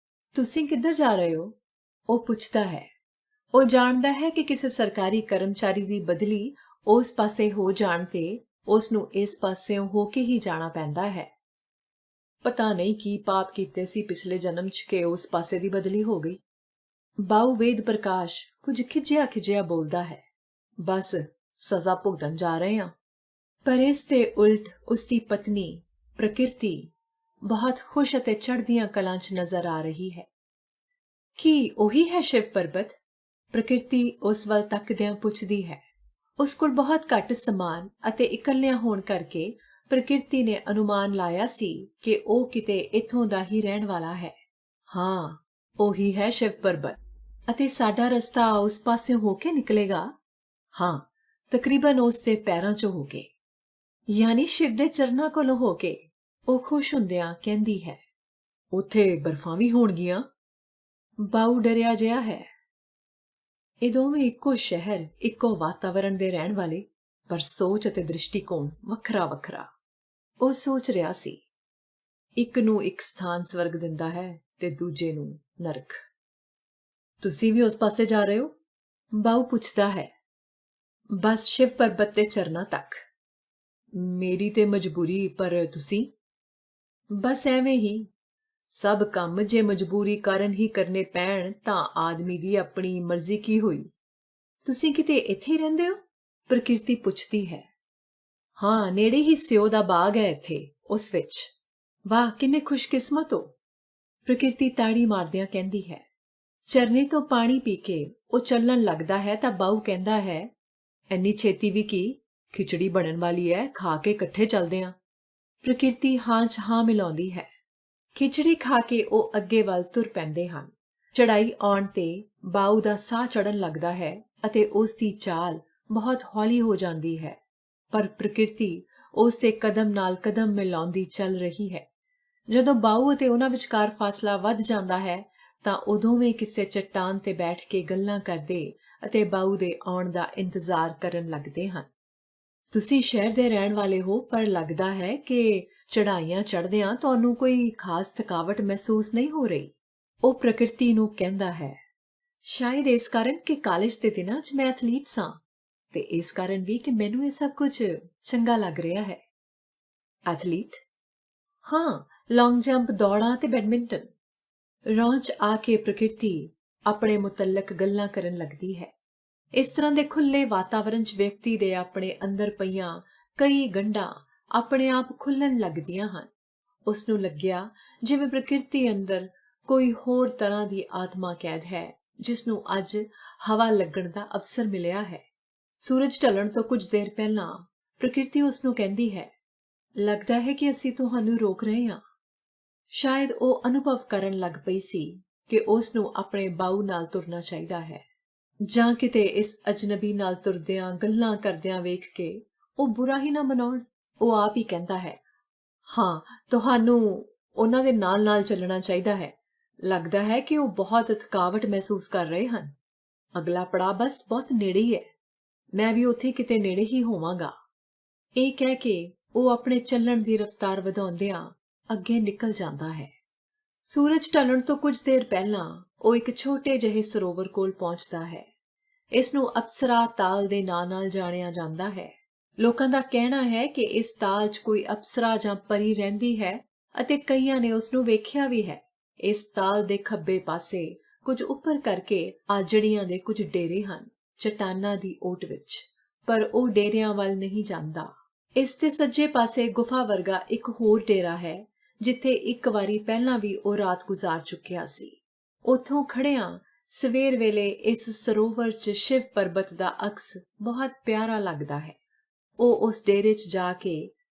ਤੁਸੀਂ ਕਿੱਧਰ ਜਾ ਰਹੇ ਹੋ? ਉਹ ਪੁੱਛਦਾ ਹੈ। ਉਹ ਜਾਣਦਾ ਹੈ ਕਿ ਕਿਸੇ ਸਰਕਾਰੀ ਕਰਮਚਾਰੀ ਦੀ ਬਦਲੀ ਉਸ ਪਾਸੇ ਹੋ ਜਾਣ ਤੇ ਉਸ ਨੂੰ ਇਸ ਪਾਸਿਓਂ ਹੋ ਕੇ ਹੀ ਜਾਣਾ ਪੈਂਦਾ ਹੈ। ਪਤਾ ਨਹੀਂ ਕੀ ਪਾਪ ਕੀਤੇ ਸੀ ਪਿਛਲੇ ਜਨਮ 'ਚ ਕਿ ਉਸ ਪਾਸੇ ਦੀ ਬਦਲੀ ਹੋ ਗਈ। ਬਾਊ ਵੇਦ ਪ੍ਰਕਾਸ਼ ਕੁਝ ਖਿਝਿਆ ਬੋਲਦਾ ਹੈ। ਬਸ ਸਜ਼ਾ ਭੁਗਤਣ ਜਾ ਰਹੇ ਹਾਂ। ਪਰ ਇਸ ਤੇ ਉਲਟ ਉਸ ਦੀ ਪਤਨੀ ਪ੍ਰਕਿਰਤੀ ਬਹੁਤ ਖੁਸ਼ ਅਤੇ ਚੜ੍ਹਦੀਆਂ ਕਲਾਂ 'ਚ ਨਜ਼ਰ ਆ ਰਹੀ ਹੈ। ਕੀ ਉਹੀ ਹੈ ਸ਼ਿਵ ਪਰਬਤ? ਪ੍ਰਕਿਰਤੀ ਉਸ ਵੱਲ ਤੱਕਦਿਆਂ ਪੁੱਛਦੀ ਹੈ। ਉਸ ਕੋਲ ਬਹੁਤ ਘੱਟ ਸਮਾਨ ਅਤੇ ਇਕੱਲਿਆਂ ਹੋਣ ਕਰਕੇ ਪ੍ਰਕਿਰਤੀ ਨੇ ਅਨੁਮਾਨ ਲਾਇਆ ਸੀ ਕਿ ਉਹ ਕਿਤੇ ਇੱਥੋਂ ਦਾ ਹੀ ਰਹਿਣ ਵਾਲਾ ਹੈ। ਹਾਂ, ਉਹੀ ਹੈ ਸ਼ਿਵ ਪਰਬਤ। ਅਤੇ ਸਾਡਾ ਰਸਤਾ ਉਸ ਪਾਸੇ ਹੋ ਕੇ ਨਿਕਲੇਗਾ? ਹਾਂ, ਤਕਰੀਬਨ ਉਸ ਦੇ ਪੈਰਾਂ 'ਚੋਂ ਹੋ ਕੇ, ਯਾਨੀ ਸ਼ਿਵ ਦੇ ਚਰਨਾਂ ਕੋਲੋਂ ਹੋ ਕੇ। ਉਹ ਖੁਸ਼ ਹੁੰਦਿਆਂ ਕਹਿੰਦੀ ਹੈ। ਉੱਥੇ ਬਰਫਾਂ ਵੀ ਹੋਣਗੀਆਂ? ਬਾਊ ਡਰਿਆ ਜਿਹਾ ਹੈ। ਇਹ ਦੋਵੇਂ ਇੱਕੋ ਸ਼ਹਿਰ, ਇੱਕੋ ਵਾਤਾਵਰਣ ਦੇ ਰਹਿਣ ਵਾਲੇ, ਪਰ ਸੋਚ ਅਤੇ ਦ੍ਰਿਸ਼ਟੀਕੋਣ ਵੱਖਰਾ। ਉਹ ਸੋਚ ਰਿਹਾ ਸੀ, ਇੱਕ ਨੂੰ ਇੱਕ ਸਥਾਨ ਸਵਰਗ ਦਿੰਦਾ ਹੈ ਤੇ ਦੂਜੇ ਨੂੰ ਨਰਕ। ਤੁਸੀਂ ਵੀ ਉਸ ਪਾਸੇ ਜਾ ਰਹੇ ਹੋ? ਬਾਊ ਪੁੱਛਦਾ ਹੈ। ਬਸ ਸ਼ਿਵ ਪਰਬਤ ਦੇ ਚਰਨਾਂ ਤੱਕ। ਮੇਰੀ ਤੇ ਮਜਬੂਰੀ, ਪਰ ਤੁਸੀਂ? ਬਸ ਐਵੇਂ ਹੀ। ਸਭ ਕੰਮ ਜੇ ਮਜਬੂਰੀ ਕਾਰਨ ਹੀ ਕਰਨੇ ਪੈਣ ਤਾਂ ਆਦਮੀ ਦੀ ਆਪਣੀ ਮਰਜ਼ੀ ਕੀ ਹੋਈ। ਤੁਸੀਂ ਕਿਤੇ ਇੱਥੇ ਹੀ ਰਹਿੰਦੇ ਹੋ? ਪ੍ਰਕਿਰਤੀ ਪੁੱਛਦੀ ਹੈ। ਹਾਂ, ਨੇੜੇ ਹੀ ਸਿਓ ਦਾ ਬਾਗ ਹੈ ਇੱਥੇ, ਉਸ ਵਿੱਚ। ਵਾਹ, ਕਿੰਨੇ ਖੁਸ਼ਕਿਸਮਤ ਹੋ। ਪ੍ਰਕਿਰਤੀ ਤਾੜੀ ਮਾਰਦਿਆਂ ਕਹਿੰਦੀ ਹੈ। ਝਰਨੇ ਤੋਂ ਪਾਣੀ ਪੀ ਕੇ ਉਹ ਚੱਲਣ ਲੱਗਦਾ ਹੈ ਤਾਂ ਬਾਊ ਕਹਿੰਦਾ ਹੈ, ਐਨੀ ਛੇਤੀ ਵੀ ਕੀ? ਖਿਚੜੀ ਬਣਨ ਵਾਲੀ ਹੈ, ਖਾ ਕੇ ਇਕੱਠੇ ਚੱਲਦੇ ਹਾਂ। ਪ੍ਰਕਿਰਤੀ ਹਾਂ 'ਚ ਹਾਂ ਮਿਲਾਉਂਦੀ ਹੈ। ਖਿਚੜੀ ਖਾ ਕੇ ਉਹ ਅੱਗੇ ਵੱਲ ਤੁਰ ਪੈਂਦੇ ਹਨ। ਚੜ੍ਹਾਈ ਆਉਣ ਤੇ ਬਾਊ ਦਾ ਸਾਹ ਚੜ੍ਹਨ ਲੱਗਦਾ ਹੈ ਅਤੇ ਉਸ ਦੀ ਚਾਲ ਬਹੁਤ ਹੌਲੀ ਹੋ ਜਾਂਦੀ ਹੈ, ਪਰ ਪ੍ਰਕਿਰਤੀ ਉਸ ਦੇ ਕਦਮ ਨਾਲ ਕਦਮ ਮਿਲਾਉਂਦੀ ਚੱਲ ਰਹੀ ਹੈ। ਜਦੋਂ ਬਾਊ ਅਤੇ ਉਹਨਾਂ ਵਿਚਕਾਰ ਫਾਸਲਾ ਵੱਧ ਜਾਂਦਾ ਹੈ ਤਾਂ ਉਹ ਦੋਵੇਂ ਕਿਸੇ ਚੱਟਾਨ ਤੇ ਬੈਠ ਕੇ ਗੱਲਾਂ ਕਰਦੇ ਅਤੇ ਬਾਊ ਦੇ ਆਉਣ ਦਾ ਇੰਤਜ਼ਾਰ ਕਰਨ ਲੱਗਦੇ ਹਨ। ਤੁਸੀਂ ਸ਼ਹਿਰ ਦੇ ਰਹਿਣ ਵਾਲੇ ਹੋ, ਪਰ ਲੱਗਦਾ ਹੈ ਕਿ ਚੜ੍ਹਾਈਆਂ ਚੜ੍ਹਦਿਆਂ ਤੁਹਾਨੂੰ ਕੋਈ ਖਾਸ ਥਕਾਵਟ ਮਹਿਸੂਸ ਨਹੀਂ ਹੋ ਰਹੀ, ਉਹ ਪ੍ਰਕਿਰਤੀ ਨੂੰ ਕਹਿੰਦਾ ਹੈ। ਸ਼ਾਇਦ ਇਸ ਕਾਰਨ ਕਿ ਕਾਲਜ ਦੇ ਦਿਨਾਂ 'ਚ ਮੈਂ ਐਥਲੀਟ ਸਾਂ, ਤੇ ਇਸ ਕਾਰਨ ਵੀ ਕਿ ਮੈਨੂੰ ਇਹ ਸਭ ਕੁਝ ਚੰਗਾ ਲੱਗ ਰਿਹਾ ਹੈ। ਐਥਲੀਟ? ਹਾਂ, ਲੌਂਗ ਜੰਪ, ਦੌੜਾਂ ਤੇ ਬੈਡਮਿੰਟਨ। ਰੌਂ 'ਚ ਆ ਕੇ ਪ੍ਰਕਿਰਤੀ ਆਪਣੇ ਮੁਤੱਲਕ ਗੱਲਾਂ ਕਰਨ ਲੱਗਦੀ ਹੈ। ਇਸ ਤਰ੍ਹਾਂ ਦੇ ਖੁੱਲ੍ਹੇ ਵਾਤਾਵਰਣ 'ਚ ਵਿਅਕਤੀ ਦੇ ਆਪਣੇ ਅੰਦਰ ਪਈਆਂ ਕਈ ਗੰਢਾਂ ਆਪਣੇ ਆਪ ਖੁੱਲ੍ਹਣ ਲੱਗਦੀਆਂ ਹਨ। ਉਸ ਨੂੰ ਲੱਗਿਆ ਜਿਵੇਂ ਪ੍ਰਕਿਰਤੀ ਅੰਦਰ ਕੋਈ ਹੋਰ ਤਰ੍ਹਾਂ ਦੀ ਆਤਮਾ ਕੈਦ ਹੈ, ਜਿਸ ਨੂੰ ਅੱਜ ਹਵਾ ਲੱਗਣ ਦਾ ਅਵਸਰ ਮਿਲਿਆ ਹੈ। ਸੂਰਜ ਢਲਣ ਤੋਂ ਕੁਝ ਦੇਰ ਪਹਿਲਾਂ ਪ੍ਰਕਿਰਤੀ ਉਸ ਨੂੰ ਕਹਿੰਦੀ ਹੈ, ਲੱਗਦਾ ਹੈ ਕਿ ਅਸੀਂ ਤੁਹਾਨੂੰ ਰੋਕ ਰਹੇ ਹਾਂ। ਸ਼ਾਇਦ ਉਹ ਅਨੁਭਵ ਕਰਨ ਲੱਗ ਪਈ ਸੀ ਕਿ ਉਸ ਨੂੰ ਆਪਣੇ ਬਾਊ ਨਾਲ ਤੁਰਨਾ ਚਾਹੀਦਾ ਹੈ, ਜਾਂ ਕਿਤੇ ਇਸ ਅਜਨਬੀ ਨਾਲ ਤੁਰਦਿਆਂ ਗੱਲਾਂ ਕਰਦਿਆਂ ਵੇਖ ਕੇ ਉਹ ਬੁਰਾ ਹੀ ਨਾ ਮਨਾਉਣ। ਉਹ ਆਪ ਹੀ ਕਹਿੰਦਾ ਹੈ, ਹਾਂ, ਤੁਹਾਨੂੰ ਉਹਨਾਂ ਦੇ ਨਾਲ ਨਾਲ ਚੱਲਣਾ ਚਾਹੀਦਾ ਹੈ। ਲੱਗਦਾ ਹੈ ਕਿ ਉਹ ਬਹੁਤ ਥਕਾਵਟ ਮਹਿਸੂਸ ਕਰ ਰਹੇ ਹਨ। ਅਗਲਾ ਪੜਾਅ ਬਸ ਬਹੁਤ ਨੇੜੇ ਹੀ ਹੈ। ਮੈਂ ਵੀ ਉੱਥੇ ਕਿਤੇ ਨੇੜੇ ਹੀ ਹੋਵਾਂਗਾ। ਇਹ ਕਹਿ ਕੇ ਉਹ ਆਪਣੇ ਚੱਲਣ ਦੀ ਰਫ਼ਤਾਰ ਵਧਾਉਂਦਿਆਂ ਅੱਗੇ ਨਿਕਲ ਜਾਂਦਾ ਹੈ। ਸੂਰਜ ਢਲਣ ਤੋਂ ਕੁਝ ਦੇਰ ਪਹਿਲਾਂ ਉਹ ਇੱਕ ਛੋਟੇ ਜਿਹੇ ਸਰੋਵਰ ਕੋਲ ਪਹੁੰਚਦਾ ਹੈ। ਇਸ ਨੂੰ ਅਪਸਰਾ ਤਾਲ ਦੇ ਨਾਂ ਨਾਲ ਜਾਣਿਆ ਜਾਂਦਾ ਹੈ। ਲੋਕਾਂ ਦਾ ਕਹਿਣਾ ਹੈ ਕਿ ਇਸ ਤਾਲ 'ਚ ਕੋਈ ਅਪਸਰਾ ਜਾਂ ਪਰੀ ਰਹਿੰਦੀ ਹੈ ਅਤੇ ਕਈਆਂ ਨੇ ਉਸ ਨੂੰ ਵੇਖਿਆ ਵੀ ਹੈ। ਇਸ ਤਾਲ ਦੇ ਖੱਬੇ ਪਾਸੇ ਕੁਝ ਉੱਪਰ ਕਰਕੇ ਆਜੜੀਆਂ ਦੇ ਕੁਝ ਡੇਰੇ ਹਨ, ਚਟਾਨਾਂ ਦੀ ਓਟ ਵਿੱਚ, ਪਰ ਉਹ ਡੇਰਿਆਂ ਵੱਲ ਨਹੀਂ ਜਾਂਦਾ। ਇਸ ਦੇ ਸੱਜੇ ਪਾਸੇ ਗੁਫਾ ਵਰਗਾ ਇੱਕ ਹੋਰ ਡੇਰਾ ਹੈ, ਜਿੱਥੇ ਇੱਕ ਵਾਰੀ ਪਹਿਲਾਂ ਵੀ ਉਹ ਰਾਤ ਗੁਜ਼ਾਰ ਚੁੱਕਿਆ ਸੀ। ਉੱਥੋਂ ਖੜਿਆਂ ਸਵੇਰ ਵੇਲੇ ਇਸ ਸਰੋਵਰ 'ਚ ਸ਼ਿਵ ਪਰਬਤ ਦਾ ਅਕਸ ਬਹੁਤ ਪਿਆਰਾ ਲੱਗਦਾ ਹੈ। ਉਹ ਉਸ ਡੇਰੇ 'ਚ ਜਾ ਕੇ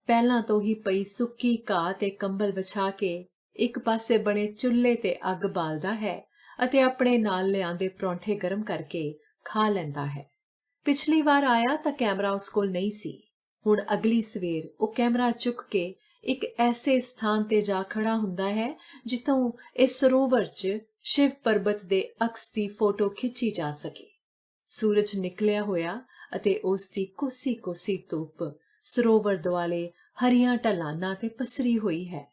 ਪਹਿਲਾਂ ਤੋਂ ਹੀ ਪਈ ਸੁੱਕੀ ਘਾਹ ਤੇ ਕੰਬਲ ਵਿਛਾ ਕੇ ਇੱਕ ਪਾਸੇ ਬਣੇ ਚੁੱਲ੍ਹੇ ਤੇ ਅੱਗ ਬਾਲਦਾ ਹੈ ਅਤੇ ਆਪਣੇ ਨਾਲ ਲਿਆਂਦੇ ਪਰੌਂਠੇ ਗਰਮ ਕਰਕੇ ਖਾ ਲੈਂਦਾ ਹੈ। ਪਿਛਲੀ ਵਾਰ ਆਇਆ ਤਾਂ ਕੈਮਰਾ ਉਸ ਕੋਲ ਨਹੀਂ ਸੀ। ਹੁਣ ਅਗਲੀ ਸਵੇਰ ਉਹ ਕੈਮਰਾ ਚੁੱਕ ਕੇ ਇੱਕ ਐਸੇ ਸਥਾਨ ਤੇ ਜਾ ਖੜਾ ਹੁੰਦਾ ਹੈ ਜਿੱਥੋਂ ਇਸ ਸਰੋਵਰ 'ਚ ਸ਼ਿਵ ਪਰਬਤ ਦੇ ਅਕਸ ਦੀ ਫੋਟੋ ਖਿੱਚੀ ਜਾ ਸਕੇ। ਸੂਰਜ ਨਿਕਲਿਆ ਹੋਇਆ ਅਤੇ ਉਸ ਦੀ ਕੋਸੀ-ਕੋਸੀ ਧੁੱਪ ਸਰੋਵਰ ਦੁਆਲੇ ਹਰੀਆਂ ਢਲਾਨਾਂ ਤੇ ਪਸਰੀ ਹੋਈ ਹੈ।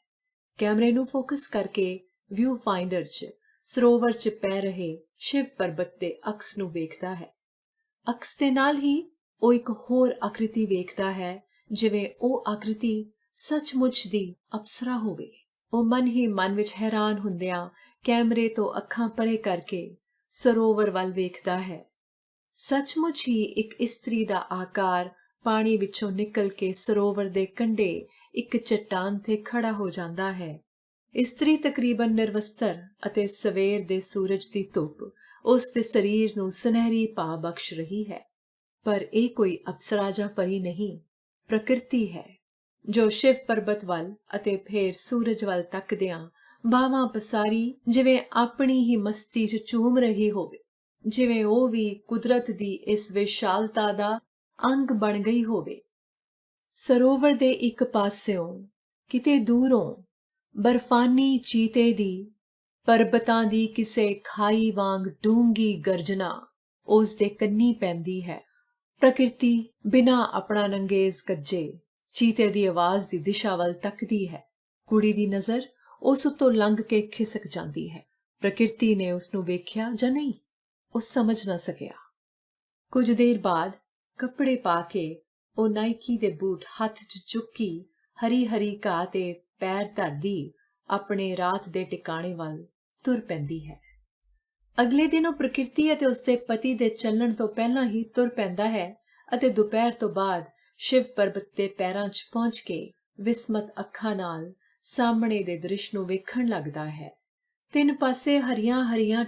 ਕੈਮਰੇ ਨੂੰ ਫੋਕਸ ਕਰਕੇ ਵਿਊ ਫਾਈਂਡਰ 'ਚ ਸਰੋਵਰ 'ਚ ਪੈ ਰਹੇ ਸ਼ਿਵ ਪਰਬਤ ਦੇ ਅਕਸ ਨੂੰ ਵੇਖਦਾ ਹੈ। ਅਕਸ ਦੇ ਨਾਲ ਹੀ ਉਹ ਇੱਕ ਹੋਰ ਆਕ੍ਰਿਤੀ ਵੇਖਦਾ ਹੈ, ਜਿਵੇਂ ਉਹ ਆਕ੍ਰਿਤੀ ਸੱਚਮੁੱਚ ਦੀ ਅਪਸਰਾ ਹੋਵੇ। ਉਹ ਮਨ ਹੀ ਮਨ ਵਿੱਚ ਹੈਰਾਨ ਹੁੰਦਿਆਂ ਕੈਮਰੇ ਤੋਂ ਅੱਖਾਂ ਪਰੇ ਕਰਕੇ ਸਰੋਵਰ ਵੱਲ ਵੇਖਦਾ ਹੈ। ਸੱਚਮੁੱਚ ਹੀ ਇੱਕ ਇਸਤਰੀ ਦਾ ਆਕਾਰ ਪਾਣੀ ਵਿੱਚੋਂ ਨਿਕਲ ਕੇ ਸਰੋਵਰ ਦੇ ਕੰਢੇ ਇੱਕ ਚੱਟਾਨ ਤੇ ਖੜਾ ਹੋ ਜਾਂਦਾ ਹੈ। ਇਸਤਰੀ ਤਕਰੀਬਨ ਨਿਰਵਸਤਰ ਅਤੇ ਸਵੇਰ ਦੇ ਸੂਰਜ ਦੀ ਧੁੱਪ ਉਸ ਦੇ ਸਰੀਰ ਨੂੰ ਸੁਨਹਿਰੀ ਭਾ ਬਖਸ਼ ਰਹੀ ਹੈ। ਪਰ ਇਹ ਕੋਈ ਅਪਸਰਾ ਜਾਂ ਪਰੀ ਨਹੀਂ, ਪ੍ਰਕਿਰਤੀ ਹੈ, ਜੋ ਸ਼ਿਵ ਪਰਬਤ ਵੱਲ ਅਤੇ ਫੇਰ ਸੂਰਜ ਵੱਲ ਤੱਕਦਿਆਂ ਬਾਹਾਂ ਪਸਾਰੀ ਜਿਵੇਂ ਆਪਣੀ ਹੀ ਮਸਤੀ 'ਚ ਝੂਮ ਰਹੀ ਹੋਵੇ, ਜਿਵੇਂ ਉਹ ਵੀ ਕੁਦਰਤ ਦੀ ਇਸ ਵਿਸ਼ਾਲਤਾ ਦਾ ਅੰਗ ਬਣ ਗਈ ਹੋਵੇ। ਸਰੋਵਰ ਦੇ ਇੱਕ ਪਾਸਿਓਂ ਕਿਤੇ ਦੂਰੋਂ ਬਰਫਾਨੀ ਚੀਤੇ ਦੀ ਪਰਬਤਾਂ ਦੀ ਕਿਸੇ ਖਾਈ ਵਾਂਗ ਡੂੰਘੀ ਗਰਜਨਾ ਉਸ ਦੇ ਕੰਨੀ ਪੈਂਦੀ ਹੈ। ਪ੍ਰਕਿਰਤੀ ਬਿਨਾਂ ਆਪਣਾ ਨੰਗੇਜ਼ ਕੱਜੇ ਚੀਤੇ ਦੀ ਆਵਾਜ਼ ਦੀ ਦਿਸ਼ਾ ਵੱਲ ਤੱਕਦੀ ਹੈ। ਕੁੜੀ ਦੀ ਨਜ਼ਰ ਉਸ ਉੱਤੋਂ ਲੰਘ ਕੇ ਖਿਸਕ ਜਾਂਦੀ ਹੈ। ਪ੍ਰਕਿਰਤੀ ਨੇ ਉਸ ਨੂੰ ਵੇਖਿਆ ਜਾਂ ਨਹੀਂ, ਉਹ ਸਮਝ ਨਾ ਸਕਿਆ। ਕੁਝ ਦੇਰ ਬਾਅਦ ਕੱਪੜੇ ਪਾ ਕੇ ਉਹ ਨਾਈਕੀ ਦੇ ਬੂਟ ਹੱਥ 'ਚ ਚੁੱਕੀ ਹਰੀ ਹਰੀ ਘਾਹ ਤੇ ਪੈਰ ਧਰਦੀ ਆਪਣੇ ਰਾਤ ਦੇ ਟਿਕਾਣੇ ਵੱਲ ਤੁਰ ਪੈਂਦੀ ਹੈ। ਅਗਲੇ ਦਿਨ ਉਹ ਪ੍ਰਕਿਰਤੀ ਅਤੇ ਉਸਦੇ ਪਤੀ ਦੇ ਚੱਲਣ ਤੋਂ ਪਹਿਲਾਂ ਹੀ ਤੁਰ ਪੈਂਦਾ ਹੈ ਅਤੇ ਦੁਪਹਿਰ ਤੋਂ ਬਾਅਦ ਸ਼ਿਵ ਪਰਬਤ ਦੇ ਪੈਰਾਂ 'ਚ ਪਹੁੰਚ ਕੇ ਵਿਸਮਤ ਅੱਖਾਂ ਨਾਲ ਸਾਹਮਣੇ ਦੇ ਦ੍ਰਿਸ਼ ਨੂੰ ਵੇਖਣ ਲੱਗਦਾ ਹੈ। ਤਿੰਨ ਪਾਸੇ ਹਰੀਆਂ ਹਰੀਆਂ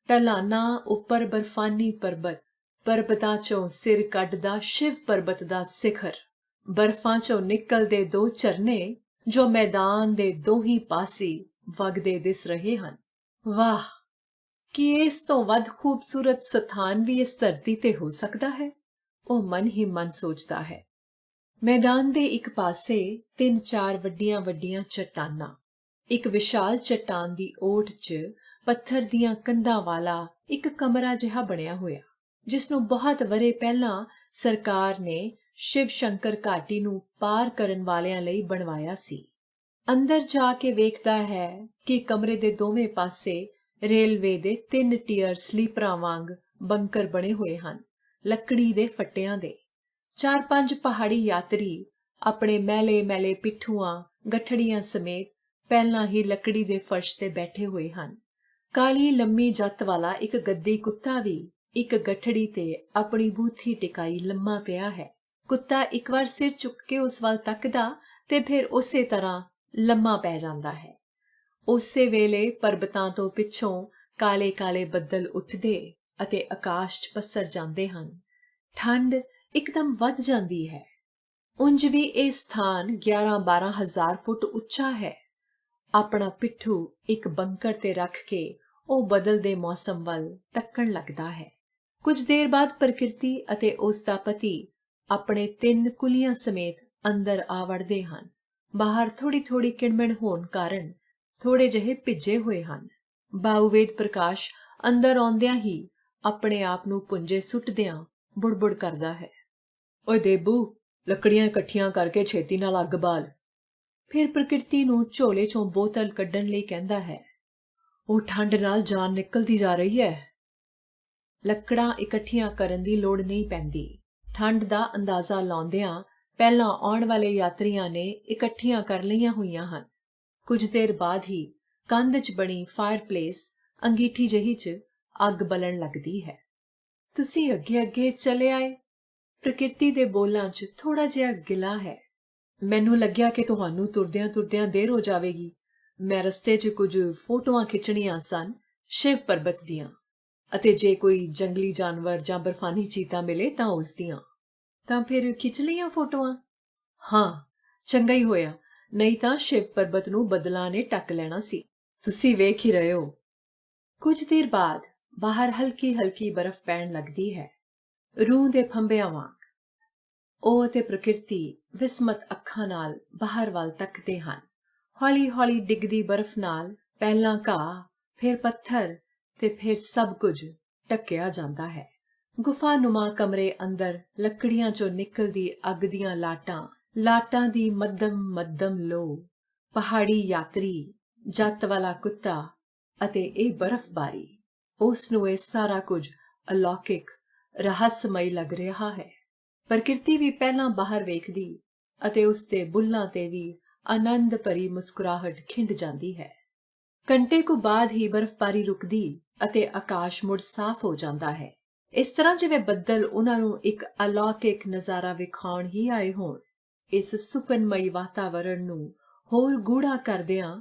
ਢਲਾਨਾਂ ਉੱਪਰ ਬਰਫਾਨੀ ਪਰਬਤ, ਪਰਬਤਾਂ 'ਚੋਂ ਸਿਰ ਕੱਢਦਾ ਸ਼ਿਵ ਪਰਬਤ ਦਾ ਸਿਖਰ, ਬਰਫਾਂ 'ਚੋਂ ਨਿਕਲਦੇ ਦੋ ਝਰਨੇ, ਜੋ ਮੈਦਾਨ ਦੇ ਦੋਹੀਂ ਪਾਸੇ ਵਗਦੇ ਦਿਸ ਰਹੇ ਹਨ। ਵਾਹ, ਕੀ ਇਸ ਤੋਂ ਵੱਧ ਖੂਬਸੂਰਤ ਸਥਾਨ ਵੀ ਇਸ ਧਰਤੀ ਤੇ ਹੋ ਸਕਦਾ ਹੈ? ਉਹ ਮਨ ਹੀ ਮਨ ਸੋਚਦਾ ਹੈ। ਮੈਦਾਨ ਦੇ ਇੱਕ ਪਾਸੇ 3-4 ਵੱਡੀਆਂ ਚੱਟਾਨਾਂ, ਇੱਕ ਵਿਸ਼ਾਲ ਚੱਟਾਨ ਦੀ ਓਟ 'ਚ ਪੱਥਰ ਦੀਆਂ ਕੰਧਾਂ ਵਾਲਾ ਇੱਕ ਕਮਰਾ ਜਿਹਾ ਬਣਿਆ ਹੋਇਆ, ਜਿਸ ਨੂੰ ਬਹੁਤ ਵਰ੍ਹੇ ਪਹਿਲਾਂ ਸਰਕਾਰ ਨੇ ਸ਼ਿਵ ਸ਼ੰਕਰ ਘਾਟੀ ਨੂੰ ਪਾਰ ਕਰਨ ਵਾਲਿਆਂ ਲਈ ਬਣਵਾਇਆ ਸੀ। ਅੰਦਰ ਜਾ ਕੇ ਵੇਖਦਾ ਹੈ ਕਿ ਕਮਰੇ ਦੇ ਦੋਵੇਂ ਪਾਸੇ ਰੇਲਵੇ ਦੇ 3 ਟੀਅਰ ਸਲੀਪਰਾਂ ਵਾਂਗ ਬੰਕਰ ਬਣੇ ਹੋਏ ਹਨ, ਲੱਕੜੀ ਦੇ ਫੱਟਿਆਂ ਦੇ। 4-5 ਪਹਾੜੀ ਯਾਤਰੀ ਆਪਣੇ ਮੈਲੇ ਪਿੱਠੂਆਂ ਗਠੜੀਆਂ ਸਮੇਤ ਪਹਿਲਾਂ ਹੀ ਲੱਕੜੀ ਦੇ ਫਰਸ਼ ਤੇ ਬੈਠੇ ਹੋਏ ਹਨ। ਕਾਲੀ ਲੰਮੀ ਜੱਤ ਵਾਲਾ ਇੱਕ ਗੱਦੀ ਕੁੱਤਾ ਵੀ ਇੱਕ ਗਠੜੀ ਤੇ ਆਪਣੀ ਬੂਥੀ ਟਿਕਾਈ ਲੰਮਾ ਪਿਆ ਹੈ। ਕੁੱਤਾ ਇੱਕ ਵਾਰ ਸਿਰ ਚੁੱਕ ਕੇ ਉਸ ਵੱਲ ਤੱਕਦਾ ਤੇ ਫਿਰ ਉਸੇ ਤਰ੍ਹਾਂ ਲੰਮਾ ਪੈ ਜਾਂਦਾ ਹੈ। ਉਸੇ ਵੇਲੇ ਪਰਬਤਾਂ ਤੋਂ ਪਿੱਛੋਂ ਕਾਲੇ ਬੱਦਲ ਉੱਠਦੇ ਅਤੇ ਆਕਾਸ਼ 'ਚ ਪਸਰ ਜਾਂਦੇ ਹਨ। ਠੰਡ ਇੱਕਦਮ ਵੱਧ ਜਾਂਦੀ ਹੈ। ਉਂਝ ਵੀ ਇਹ ਸਥਾਨ 11-12 ਹਜ਼ਾਰ ਫੁੱਟ ਉੱਚਾ ਹੈ। ਆਪਣਾ ਪਿੱਠੂ ਇੱਕ ਬੰਕਰ ਤੇ ਰੱਖ ਕੇ ਉਹ ਬਦਲਦੇ ਮੌਸਮ ਵੱਲ ਤੱਕਣ ਲੱਗਦਾ ਹੈ। ਕੁਝ ਦੇਰ ਬਾਅਦ ਪ੍ਰਕਿਰਤੀ ਅਤੇ ਉਸ ਦਾ ਪਤੀ ਆਪਣੇ 3 ਕੁਲੀਆਂ ਸਮੇਤ ਅੰਦਰ ਆ ਵੜਦੇ ਹਨ। ਬਾਹਰ ਥੋੜੀ ਕਿਣਮਿਣ ਹੋਣ ਕਾਰਨ ਥੋੜੇ ਜਿਹੇ ਭਿੱਜੇ ਹੋਏ ਹਨ। ਬਾਉਵੇਦ ਪ੍ਰਕਾਸ਼ ਅੰਦਰ ਆਉਂਦਿਆਂ ਹੀ ਆਪਣੇ ਆਪ ਨੂੰ ਪੁੰਜੇ ਸੁੱਟਦਿਆਂ ਬੁੜਬੁੜ ਕਰਦਾ ਹੈ, ਓਏ ਦੇਬੂ, ਲੱਕੜੀਆਂ ਇਕੱਠੀਆਂ ਕਰਕੇ ਛੇਤੀ ਨਾਲ ਅੱਗ ਬਾਲ। ਫਿਰ ਪ੍ਰਕਿਰਤੀ ਨੂੰ ਝੋਲੇ 'ਚੋਂ ਬੋਤਲ ਕੱਢਣ ਲਈ ਕਹਿੰਦਾ ਹੈ। ਉਹ ਠੰਡ ਨਾਲ ਜਾਨ ਨਿਕਲਦੀ ਜਾ ਰਹੀ ਹੈ। ਲੱਕੜਾਂ ਇਕੱਠੀਆਂ ਕਰਨ ਦੀ ਲੋੜ ਨਹੀਂ ਪੈਂਦੀ। ਠੰਡ ਦਾ ਅੰਦਾਜ਼ਾ ਲਾਉਂਦਿਆਂ ਪਹਿਲਾਂ ਆਉਣ ਵਾਲੇ ਯਾਤਰੀਆਂ ਨੇ ਇਕੱਠੀਆਂ ਕਰ ਲਈਆਂ ਹੋਈਆਂ ਹਨ। ਕੁਝ ਦੇਰ ਬਾਅਦ ਹੀ ਕੰਧ 'ਚ ਬਣੀ ਫਾਇਰਪਲੇਸ ਅੰਗੀਠੀ ਜਿਹੀ 'ਚ ਅੱਗ ਬਲਣ ਲੱਗਦੀ ਹੈ। ਤੁਸੀਂ ਅੱਗੇ ਚਲੇ ਆਏ। ਪ੍ਰਕਿਰਤੀ ਦੇ ਬੋਲਾਂ 'ਚ ਥੋੜਾ ਜਿਹਾ ਗਿਲਾ ਹੈ। ਮੈਨੂੰ ਲੱਗਿਆ ਕਿ ਤੁਹਾਨੂੰ ਤੁਰਦਿਆਂ ਦੇਰ ਹੋ ਜਾਵੇਗੀ। ਮੈਂ ਰਸਤੇ 'ਚ ਕੁਝ ਫੋਟੋਆਂ ਖਿੱਚਣੀਆਂ ਸਨ ਸ਼ਿਵ ਪਰਬਤ ਦੀਆਂ, ਅਤੇ ਜੇ ਕੋਈ ਜੰਗਲੀ ਜਾਨਵਰ ਜਾਂ ਬਰਫਾਨੀ ਚੀਤਾ ਮਿਲੇ ਤਾਂ ਉਸ ਦੀਆਂ। ਤਾਂ ਫਿਰ ਖਿੱਚ ਲਈਆਂ ਫੋਟੋਆਂ? ਹਾਂ, ਚੰਗਾ ਹੀ ਹੋਇਆ, ਨਹੀਂ ਤਾਂ ਸ਼ਿਵ ਪਰਬਤ ਨੂੰ ਬੱਦਲਾਂ ਨੇ ਟੱਕ ਲੈਣਾ ਸੀ। ਤੁਸੀਂ ਵੇਖ ਹੀ ਰਹੇ ਹੋ। ਕੁਝ ਦੇਰ ਬਾਅਦ ਬਾਹਰ ਹਲਕੀ ਬਰਫ਼ ਪੈਣ ਲੱਗਦੀ ਹੈ, ਰੂਹ ਦੇ ਫੰਬਿਆਂ ਵਾਂਗ। ਉਹ ਅਤੇ ਪ੍ਰਕਿਰਤੀ ਵਿਸਮਤ ਅੱਖਾਂ ਨਾਲ ਬਾਹਰ ਵੱਲ ਤੱਕਦੇ ਹਨ। ਹੌਲੀ ਡਿੱਗਦੀ ਬਰਫ਼ ਨਾਲ ਪਹਿਲਾਂ ਘਾਹ, ਫਿਰ ਪੱਥਰ ਤੇ ਫਿਰ ਸਭ ਕੁਝ ਢੱਕਿਆ ਜਾਂਦਾ ਹੈ। ਗੁਫਾ-ਨੁਮਾ ਕਮਰੇ ਅੰਦਰ ਲੱਕੜੀਆਂ 'ਚੋਂ ਨਿਕਲਦੀ ਅੱਗ ਦੀਆਂ ਲਾਟਾਂ ਦੀ ਮੱਧਮ ਲੋ, ਪਹਾੜੀ ਯਾਤਰੀ, ਜੱਤ ਵਾਲਾ ਕੁੱਤਾ ਅਤੇ ਇਹ ਬਰਫ਼ਬਾਰੀ, ਉਸ ਨੂੰ ਇਹ ਸਾਰਾ ਕੁਝ ਅਲੌਕਿਕ, ਰਹੱਸਮਈ ਲੱਗ ਰਿਹਾ ਹੈ। ਪ੍ਰਕਿਰਤੀ ਵੀ ਪਹਿਲਾਂ ਬਾਹਰ ਵੇਖਦੀ ਅਤੇ ਉਸ ਦੇ ਬੁੱਲ੍ਹਾਂ ਤੇ ਵੀ ਆਨੰਦ ਭਰੀ ਮੁਸਕਰਾਹਟ ਖਿੰਡ ਜਾਂਦੀ ਹੈ। ਘੰਟੇ ਕੁ ਬਾਅਦ ਹੀ ਬਰਫ਼ਬਾਰੀ ਰੁਕਦੀ ਅਤੇ ਆਕਾਸ਼ ਮੁੜ ਸਾਫ਼ ਹੋ ਜਾਂਦਾ ਹੈ। ਇਸ ਤਰ੍ਹਾਂ ਜਿਵੇਂ ਬੱਦਲ ਉਹਨਾਂ ਨੂੰ ਇੱਕ ਅਲੌਕਿਕ ਨਜ਼ਾਰਾ ਵਿਖਾਉਣ ਹੀ ਆਏ ਹੋਣ। ਇਸ ਸੁਪਨਮਈ ਵਾਤਾਵਰਣ ਨੂੰ ਹੋਰ ਗੂੜਾ ਕਰਦਿਆਂ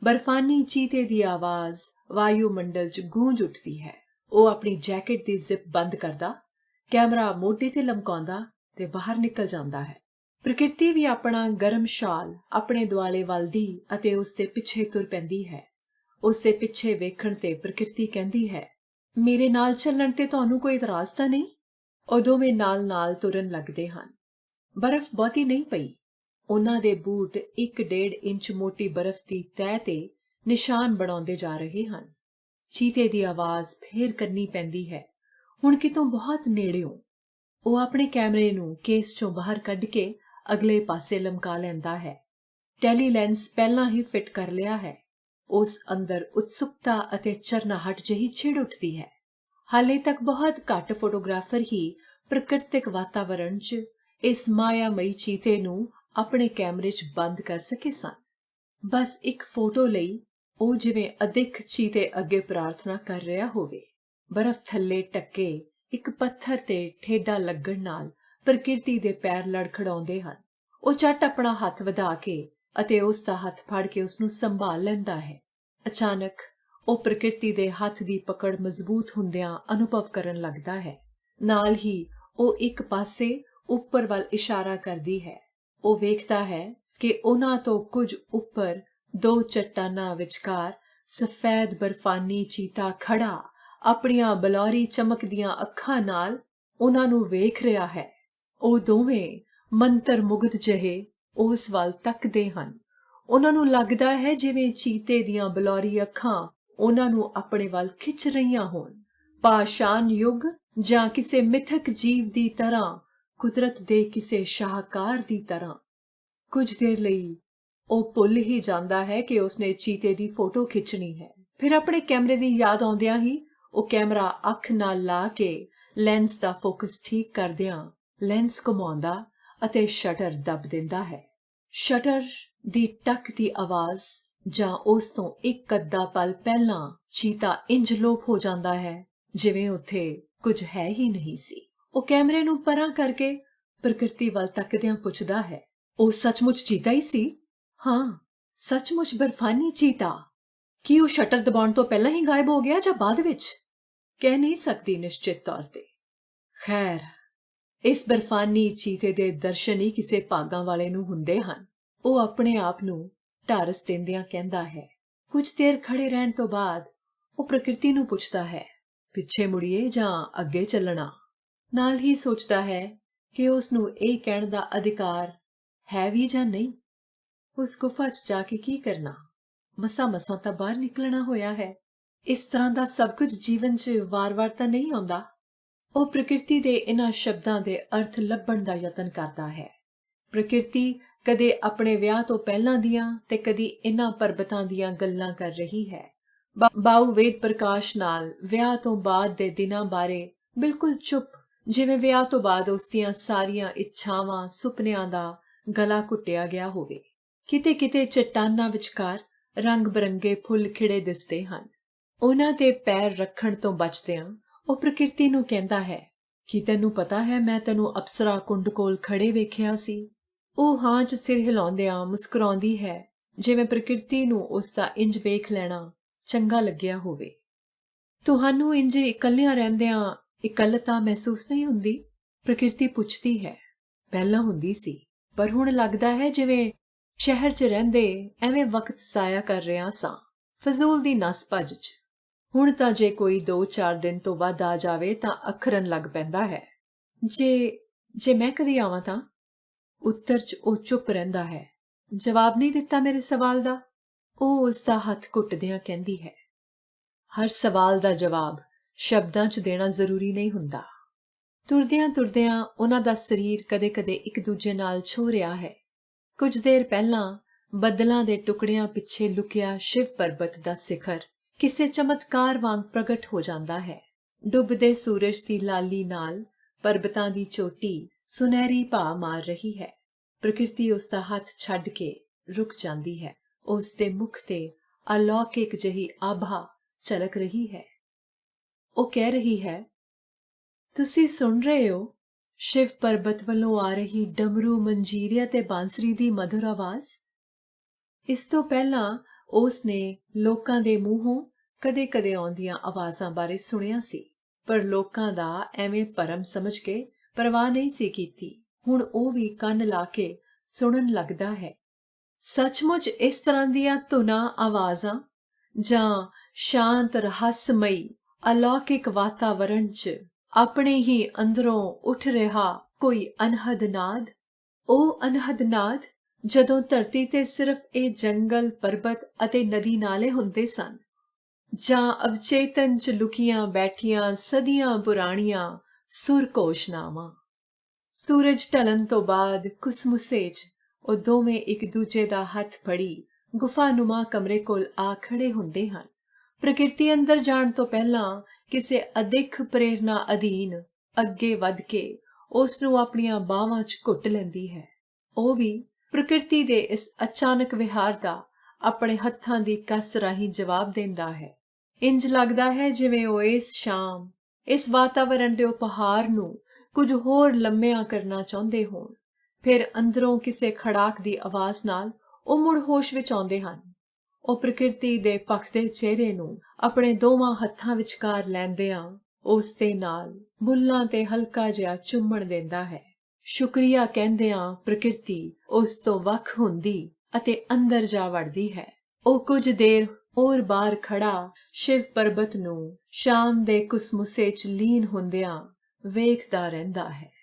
ਬਰਫਾਨੀ ਚੀਤੇ ਦੀ ਆਵਾਜ਼ ਵਾਯੂਮੰਡਲ 'ਚ ਗੂੰਜ ਉੱਠਦੀ ਹੈ। ਉਹ ਆਪਣੀ ਜੈਕਟ ਦੀ ਜ਼ਿਪ ਬੰਦ ਕਰਦਾ, ਕੈਮਰਾ ਮੋਢੇ ਤੇ ਲਮਕਾਉਂਦਾ ਤੇ ਬਾਹਰ ਨਿਕਲ ਜਾਂਦਾ ਹੈ। ਪ੍ਰਕਿਰਤੀ ਵੀ ਆਪਣਾ ਗਰਮ ਸ਼ਾਲ ਆਪਣੇ ਦੁਆਲੇ ਵੱਲਦੀ ਅਤੇ ਉਸ ਦੇ ਪਿੱਛੇ ਤੁਰ ਪੈਂਦੀ ਹੈ। ਉਸ ਦੇ ਪਿੱਛੇ ਵੇਖਣ ਤੇ ਪ੍ਰਕਿਰਤੀ ਕਹਿੰਦੀ ਹੈ, ਮੇਰੇ ਨਾਲ ਚੱਲਣ ਤੇ ਤੁਹਾਨੂੰ ਕੋਈ ਇਤਰਾਜ਼ ਤਾਂ ਨਹੀਂ? ਉਹ ਦੋਵੇਂ ਨਾਲ ਤੁਰਨ ਲੱਗਦੇ ਹਨ। ਬਰਫ਼ ਬਹੁਤੀ ਨਹੀਂ ਪਈ। ਉਹਨਾਂ ਦੇ ਬੂਟ 1.5 ਇੰਚ ਮੋਟੀ ਬਰਫ਼ ਦੀ ਤਹਿ ਤੇ ਨਿਸ਼ਾਨ ਬਣਾਉਂਦੇ ਜਾ ਰਹੇ ਹਨ। ਚੀਤੇ ਦੀ ਆਵਾਜ਼ ਫੇਰ ਕਰਨੀ ਪੈਂਦੀ ਹੈ, ਹੁਣ ਕਿਤੋਂ ਬਹੁਤ ਨੇੜਿਓਂ। ਉਹ ਆਪਣੇ ਕੈਮਰੇ ਨੂੰ ਕੇਸ 'ਚੋਂ ਬਾਹਰ ਕੱਢ ਕੇ ਅਗਲੇ ਪਾਸੇ ਲਮਕਾ ਲੈਂਦਾ ਹੈ। ਟੈਲੀ ਲੈਂਸ ਪਹਿਲਾਂ ਹੀ ਫਿੱਟ ਕਰ ਲਿਆ ਹੈ। ਉਸ ਅੰਦਰ ਉਤਸੁਕਤਾ ਅਤੇ ਚਰਨਾਹਟ ਜਿਹੀ ਛਿੜ ਉੱਠਦੀ ਹੈ। ਹਾਲੇ ਤੱਕ ਬਹੁਤ ਘੱਟ ਫੋਟੋਗ੍ਰਾਫਰ ਹੀ ਪ੍ਰਕਿਰਤਿਕ ਵਾਤਾਵਰਣ 'ਚ ਇਸ ਮਾਇਆਮਈ ਚੀਤੇ ਨੂੰ ਆਪਣੇ ਕੈਮਰੇ 'ਚ ਬੰਦ ਕਰ ਸਕੇ ਸਨ। ਬਸ ਇੱਕ ਫੋਟੋ ਲਈ ਉਹ ਜਿਵੇਂ ਅਦਿੱਖ ਚੀਤੇ ਅੱਗੇ ਪ੍ਰਾਰਥਨਾ ਕਰ ਰਿਹਾ ਹੋਵੇ। ਬਰਫ਼ ਥੱਲੇ ਟੱਕੇ ਇੱਕ ਪੱਥਰ ਤੇ ਠੇਡਾ ਲੱਗਣ ਨਾਲ ਪ੍ਰਕਿਰਤੀ ਦੇ ਪੈਰ ਲੜਖੜਾਉਂਦੇ ਹਨ। ਉਹ ਝੱਟ ਆਪਣਾ ਹੱਥ ਵਧਾ ਕੇ ਅਤੇ ਉਸ ਦਾ ਹੱਥ ਫੜ ਕੇ ਉਸ ਨੂੰ ਸੰਭਾਲ ਲੈਂਦਾ ਹੈ। ਅਚਾਨਕ ਉਹ ਪ੍ਰਕਿਰਤੀ ਦੇ ਹੱਥ ਦੀ ਪਕੜ ਮਜ਼ਬੂਤ ਹੁੰਦਿਆਂ ਅਨੁਭਵ ਕਰਨ ਲੱਗਦਾ ਹੈ। ਨਾਲ ਹੀ ਉਹ ਇੱਕ ਪਾਸੇ ਉੱਪਰ ਵੱਲ ਇਸ਼ਾਰਾ ਕਰਦੀ ਹੈ। ਉਹ ਵੇਖਦਾ ਹੈ ਕਿ ਉਹਨਾਂ ਤੋਂ ਕੁਝ ਉੱਪਰ ਦੋ ਚੱਟਾਨਾਂ ਵਿਚਕਾਰ ਸਫੈਦ ਬਰਫਾਨੀ ਚੀਤਾ ਖੜਾ ਆਪਣੀਆਂ ਬਲੌਰੀ ਚਮਕਦੀਆਂ ਅੱਖਾਂ ਨਾਲ ਉਹਨਾਂ ਨੂੰ ਵੇਖ ਰਿਹਾ ਹੈ। ਉਹ ਦੋਵੇਂ ਮੰਤਰ ਮੁਗਧ ਜਿਹੇ ਉਸ ਵੱਲ ਤੱਕਦੇ ਹਨ। ਉਹਨਾਂ ਨੂੰ ਲੱਗਦਾ ਹੈ ਜਿਵੇਂ ਚੀਤੇ ਦੀਆਂ ਬਲੌਰੀ ਅੱਖਾਂ ਉਹਨਾਂ ਨੂੰ ਆਪਣੇ ਵੱਲ ਖਿੱਚ ਰਹੀਆਂ ਹੋਣ। ਪਾਸ਼ਾਨ ਯੁੱਗ ਜਾਂ ਕਿਸੇ ਮਿਥਕ ਜੀਵ ਦੀ ਤਰ੍ਹਾਂ, ਕੁਦਰਤ ਦੇ ਕਿਸੇ ਸ਼ਾਹਕਾਰ ਦੀ ਤਰ੍ਹਾਂ। ਕੁਝ ਦੇਰ ਲਈ ਉਹ ਭੁੱਲ ਹੀ ਜਾਂਦਾ ਹੈ ਕਿ ਉਸਨੇ ਚੀਤੇ ਦੀ ਫੋਟੋ ਖਿੱਚਣੀ ਹੈ। ਫਿਰ ਆਪਣੇ ਕੈਮਰੇ ਦੀ ਯਾਦ ਆਉਂਦਿਆਂ ਹੀ ਉਹ ਕੈਮਰਾ ਅੱਖ ਨਾਲ ਲਾ ਕੇ ਲੈਂਸ ਦਾ ਫੋਕਸ ਠੀਕ ਕਰਦਿਆਂ ਲੈਂਸ ਘੁਮਾਉਂਦਾ ਅਤੇ ਸ਼ਟਰ ਦੱਬ ਦਿੰਦਾ ਹੈ। ਸ਼ਟਰ ਦੀ ਟਕ ਦੀ ਆਵਾਜ਼ ਜਾਂ ਉਸ ਤੋਂ ਇੱਕ ਅੱਧਾ ਪਲ ਪਹਿਲਾਂ ਚੀਤਾ ਇੰਜ ਲੋਪ ਹੋ ਜਾਂਦਾ ਹੈ ਜਿਵੇਂ ਉੱਥੇ ਕੁਝ ਹੈ ਹੀ ਨਹੀਂ ਸੀ। ਉਹ ਕੈਮਰੇ ਨੂੰ ਪਰਾਂ ਕਰਕੇ ਪ੍ਰਕਿਰਤੀ ਵੱਲ ਤੱਕਦਿਆਂ ਪੁੱਛਦਾ ਹੈ, ਉਹ ਸੱਚਮੁੱਚ ਚੀਤਾ ਹੀ ਸੀ? ਹਾਂ, ਸੱਚਮੁੱਚ ਬਰਫਾਨੀ ਚੀਤਾ। ਕੀ ਉਹ ਸ਼ਟਰ ਦਬਾਉਣ ਤੋਂ ਪਹਿਲਾਂ ਹੀ ਗਾਇਬ ਹੋ ਗਿਆ ਜਾਂ ਬਾਅਦ ਵਿੱਚ? ਕਹਿ ਨਹੀਂ ਸਕਦੀ ਨਿਸ਼ਚਿਤ ਤੌਰ ਤੇ। ਖੈਰ, ਇਸ ਬਰਫਾਨੀ ਚੀਤੇ ਦੇ ਦਰਸ਼ਨ ਹੀ ਕਿਸੇ ਭਾਗਾਂ ਵਾਲੇ ਨੂੰ ਹੁੰਦੇ ਹਨ। ਉਹ ਆਪਣੇ ਆਪ ਨੂੰ ਢਾਰਸ ਦਿੰਦਿਆਂ ਕਹਿੰਦਾ ਹੈ। ਕੁਝ ਦੇਰ ਖੜੇ ਰਹਿਣ ਤੋਂ ਬਾਅਦ ਉਹ ਪ੍ਰਕਿਰਤੀ ਨੂੰ ਪੁੱਛਦਾ ਹੈ, ਪਿੱਛੇ ਮੁੜੀਏ ਜਾਂ ਅੱਗੇ ਚੱਲਣਾ? ਨਾਲ ਹੀ ਸੋਚਦਾ ਹੈ ਕਿ ਉਸ ਨੂੰ ਇਹ ਕਹਿਣ ਦਾ ਅਧਿਕਾਰ ਹੈ ਵੀ ਜਾਂ ਨਹੀਂ। ਉਸ ਗੁਫਾ 'ਚ ਜਾ ਕੇ ਕੀ ਕਰਨਾ? ਮਸਾਂ ਤਾਂ ਬਾਹਰ ਨਿਕਲਣਾ ਹੋਇਆ ਹੈ। ਇਸ ਤਰ੍ਹਾਂ ਦਾ ਸਭ ਕੁਝ ਜੀਵਨ 'ਚ ਵਾਰ-ਵਾਰ ਤਾਂ ਨਹੀਂ ਆਉਂਦਾ। ਉਹ ਪ੍ਰਕਿਰਤੀ ਦੇ ਇਹਨਾਂ ਸ਼ਬਦਾਂ ਦੇ ਅਰਥ ਲੱਭਣ ਦਾ ਯਤਨ ਕਰਦਾ ਹੈ। ਪ੍ਰਕਿਰਤੀ ਕਦੇ ਆਪਣੇ ਵਿਆਹ ਤੋਂ ਪਹਿਲਾਂ ਦੀਆਂ ਤੇ ਕਦੀ ਇਹਨਾਂ ਪਰਬਤਾਂ ਦੀਆਂ ਗੱਲਾਂ ਕਰ ਰਹੀ ਹੈ। ਬਾਊ ਵੇਦ ਪ੍ਰਕਾਸ਼ ਨਾਲ ਵਿਆਹ ਤੋਂ ਬਾਅਦ ਦੇ ਦਿਨਾਂ ਬਾਰੇ ਬਿਲਕੁਲ ਚੁੱਪ, ਜਿਵੇਂ ਵਿਆਹ ਤੋਂ ਬਾਅਦ ਉਸ ਦੀਆਂ ਸਾਰੀਆਂ ਇੱਛਾਵਾਂ ਸੁਪਨਿਆਂ ਦਾ ਗਲਾ ਘੁੱਟਿਆ ਗਿਆ ਹੋਵੇ। ਕਿਤੇ ਕਿਤੇ ਚੱਟਾਨਾਂ ਵਿਚਕਾਰ ਰੰਗ ਬਰੰਗੇ ਫੁੱਲ ਖਿੜੇ ਦਿਸਦੇ ਹਨ। ਉਹਨਾਂ ਤੇ ਪੈਰ ਰੱਖਣ ਤੋਂ ਬਚਦਿਆਂ ਉਹ ਪ੍ਰਕਿਰਤੀ ਨੂੰ ਕਹਿੰਦਾ ਹੈ, ਕੀ ਤੈਨੂੰ ਪਤਾ ਹੈ ਮੈਂ ਤੈਨੂੰ ਅਪਸਰਾ ਕੁੰਡ ਕੋਲ ਖੜੇ ਵੇਖਿਆ ਸੀ? ਉਹ ਹਾਂ 'ਚ ਸਿਰ ਹਿਲਾਉਂਦਿਆਂ ਮੁਸਕਰਾਉਂਦੀ ਹੈ, ਜਿਵੇਂ ਪ੍ਰਕਿਰਤੀ ਨੂੰ ਉਸ ਦਾ ਇੰਜ ਵੇਖ ਲੈਣਾ ਚੰਗਾ ਲੱਗਿਆ ਹੋਵੇ। ਤੁਹਾਨੂੰ ਇੰਜ ਇਕੱਲਿਆਂ ਰਹਿੰਦਿਆਂ ਇਕੱਲਤਾ ਮਹਿਸੂਸ ਨਹੀਂ ਹੁੰਦੀ? ਪ੍ਰਕਿਰਤੀ ਪੁੱਛਦੀ ਹੈ। ਪਹਿਲਾਂ ਹੁੰਦੀ ਸੀ, ਪਰ ਹੁਣ ਲੱਗਦਾ ਹੈ ਜਿਵੇਂ ਸ਼ਹਿਰ 'ਚ ਰਹਿੰਦੇ ਐਵੇਂ ਵਕਤ ਜ਼ਾਇਆ ਕਰ ਰਿਹਾ ਸਾਂ, ਫਜ਼ੂਲ ਦੀ ਨਸ ਭੱਜ 'ਚ। ਹੁਣ ਤਾਂ ਜੇ ਕੋਈ 2-4 ਦਿਨ ਤੋਂ ਵੱਧ ਆ ਜਾਵੇ ਤਾਂ ਅੱਖਰਨ ਲੱਗ ਪੈਂਦਾ ਹੈ। ਜੇ ਮੈਂ ਕਦੀ ਆਵਾਂ ਤਾਂ? ਉੱਤਰ 'ਚ ਉਹ ਚੁੱਪ ਰਹਿੰਦਾ ਹੈ। ਜਵਾਬ ਨਹੀਂ ਦਿੱਤਾ ਮੇਰੇ ਸਵਾਲ ਦਾ। ਉਹ ਉਸ ਦਾ ਹੱਥ ਘੁੱਟਦਿਆਂ ਕਹਿੰਦੀ ਹੈ, ਹਰ ਸਵਾਲ ਦਾ ਜਵਾਬ ਸ਼ਬਦਾਂ 'ਚ ਦੇਣਾ ਜ਼ਰੂਰੀ ਨਹੀਂ ਹੁੰਦਾ। ਤੁਰਦਿਆਂ ਤੁਰਦਿਆਂ ਉਹਨਾਂ ਦਾ ਸਰੀਰ ਕਦੇ-ਕਦੇ ਇੱਕ ਦੂਜੇ ਨਾਲ ਛੋਹ ਰਿਹਾ ਹੈ। ਕੁਝ ਦੇਰ ਪਹਿਲਾਂ ਬੱਦਲਾਂ ਦੇ ਟੁਕੜਿਆਂ ਪਿੱਛੇ ਲੁਕਿਆ ਸ਼ਿਵ ਪਰਬਤ ਦਾ ਸਿਖਰ ਕਿਸੇ ਚਮਤਕਾਰ ਵਾਂਗ ਪ੍ਰਗਟ ਹੋ ਜਾਂਦਾ ਹੈ। ਡੁੱਬਦੇ ਸੂਰਜ ਦੀ ਲਾਲੀ ਨਾਲ ਪਰਬਤਾਂ ਦੀ ਚੋਟੀ ਸੁਨਹਿਰੀ ਭਾ ਮਾਰ ਰਹੀ ਹੈ। ਪ੍ਰਕਿਰਤੀ ਉਸ ਦਾ ਹੱਥ ਛੱਡ ਕੇ ਰੁਕ ਜਾਂਦੀ ਹੈ। ਉਸ ਦੇ ਮੁਖ ਤੇ ਅਲੌਕਿਕ ਜਿਹੀ ਆਭਾ ਝਲਕ ਰਹੀ ਹੈ। ਉਹ ਕਹਿ ਰਹੀ ਹੈ, ਤੁਸੀਂ ਸੁਣ ਰਹੇ ਹੋ ਸ਼ਿਵ ਪਰਬਤ ਵੱਲੋਂ ਆ ਰਹੀ ਡਮਰੂ, ਮੰਜੀਰੇ ਤੇ ਬਾਂਸਰੀ ਦੀ ਮਧੁਰ ਆਵਾਜ਼? ਇਸ ਤੋਂ ਪਹਿਲਾਂ ਉਸ ਨੇ ਲੋਕਾਂ ਦੇ ਮੂੰਹੋਂ ਕਦੇ-ਕਦੇ ਆਉਂਦੀਆਂ ਆਵਾਜ਼ਾਂ ਬਾਰੇ ਸੁਣਿਆ ਸੀ, ਪਰ ਲੋਕਾਂ ਦਾ ਐਵੇਂ ਭਰਮ ਸਮਝ ਕੇ ਪਰਵਾਹ ਨਹੀਂ ਸੀ ਕੀਤੀ। ਹੁਣ ਉਹ ਵੀ ਕੰਨ ਲਾ ਕੇ ਸੁਣਨ ਲੱਗਦਾ ਹੈ। ਸੱਚਮੁੱਚ ਇਸ ਤਰ੍ਹਾਂ ਦੀਆਂ ਧੁਨਾਂ, ਆਵਾਜ਼ਾਂ ਜਾਂ ਸ਼ਾਂਤ ਰਹੱਸਮਈ ਅਲੌਕਿਕ ਵਾਤਾਵਰਣ 'ਚ ਆਪਣੇ ਹੀ ਅੰਦਰੋਂ ਉੱਠ ਰਿਹਾ ਕੋਈ ਅਨਹਦ ਨਾਦ? ਉਹ ਅਨਹਦ ਨਾਦ ਜਦੋਂ ਧਰਤੀ ਤੇ ਸਿਰਫ ਇਹ ਜੰਗਲ, ਪਰਬਤ ਅਤੇ ਨਦੀ ਨਾਲੇ ਹੁੰਦੇ ਸਨ, ਜਾਂ ਅਵਚੇਤਨ 'ਚ ਲੁਕੀਆਂ ਬੈਠੀਆਂ ਸਦੀਆਂ ਪੁਰਾਣੀਆਂ ਸੁਰ ਘੋਸ਼ਣਾਵਾਂ। ਸੂਰਜ ਢਲਣ ਤੋਂ ਬਾਅਦ ਕੁਸਮੁਸੇ 'ਚ ਉਹ ਦੋਵੇਂ ਇੱਕ ਦੂਜੇ ਦਾ ਹੱਥ ਫੜੀ ਗੁਫਾਨੁਮਾ ਕਮਰੇ ਕੋਲ ਆ ਖੜੇ ਹੁੰਦੇ ਹਨ। ਪ੍ਰਕਿਰਤੀ ਅੰਦਰ ਜਾਣ ਤੋਂ ਪਹਿਲਾਂ ਕਿਸੇ ਅਦਿੱਖ ਪ੍ਰੇਰਨਾ ਅਧੀਨ ਅੱਗੇ ਵੱਧ ਕੇ ਉਸ ਨੂੰ ਆਪਣੀਆਂ ਬਾਹਾਂ 'ਚ ਘੁੱਟ ਲੈਂਦੀ ਹੈ। ਉਹ ਵੀ ਪ੍ਰਕਿਰਤੀ ਦੇ ਇਸ ਅਚਾਨਕ ਵਿਹਾਰ ਦਾ ਆਪਣੇ ਹੱਥਾਂ ਦੀ ਕੱਸ ਰਾਹੀਂ ਜਵਾਬ ਦਿੰਦਾ ਹੈ। ਇੰਜ ਲੱਗਦਾ ਹੈ ਜਿਵੇਂ ਉਹ ਇਸ ਸ਼ਾਮ ਇਸ ਵਾਤਾਵਰਣ ਦੇ ਉਪਹਾਰ ਨੂੰ ਕੁਝ ਹੋਰ ਲੰਮਿਆਂ ਕਰਨਾ ਚਾਹੁੰਦੇ ਹੋਣ। ਫਿਰ ਅੰਦਰੋਂ ਕਿਸੇ ਖੜਾਕ ਦੀ ਆਵਾਜ਼ ਨਾਲ ਉਹ ਮੁੜ ਹੋਸ਼ ਵਿੱਚ ਆਉਂਦੇ ਹਨ। ਉਹ ਪ੍ਰਕਿਰਤੀ ਦੇ ਭਖਦੇ ਚਿਹਰੇ ਨੂੰ ਆਪਣੇ ਦੋਵਾਂ ਹੱਥਾਂ ਵਿਚਕਾਰ ਲੈਂਦਿਆਂ ਉਸ ਦੇ ਨਾਲ ਬੁੱਲਾਂ ਤੇ ਹਲਕਾ ਜਿਹਾ ਚੁੰਮਣ ਦਿੰਦਾ ਹੈ। ਸ਼ੁਕਰੀਆ ਕਹਿੰਦਿਆਂ ਪ੍ਰਕਿਰਤੀ ਉਸ ਤੋਂ ਵੱਖ ਹੁੰਦੀ ਅਤੇ ਅੰਦਰ ਜਾ ਵੜਦੀ ਹੈ। ਉਹ ਕੁਝ ਦੇਰ ਹੋਰ ਬਾਹਰ ਖੜਾ ਸ਼ਿਵ ਪਰਬਤ ਨੂੰ ਸ਼ਾਮ ਦੇ ਕੁਸਮੁਸੇ 'ਚ ਲੀਨ ਹੁੰਦਿਆਂ ਵੇਖਦਾ ਰਹਿੰਦਾ ਹੈ।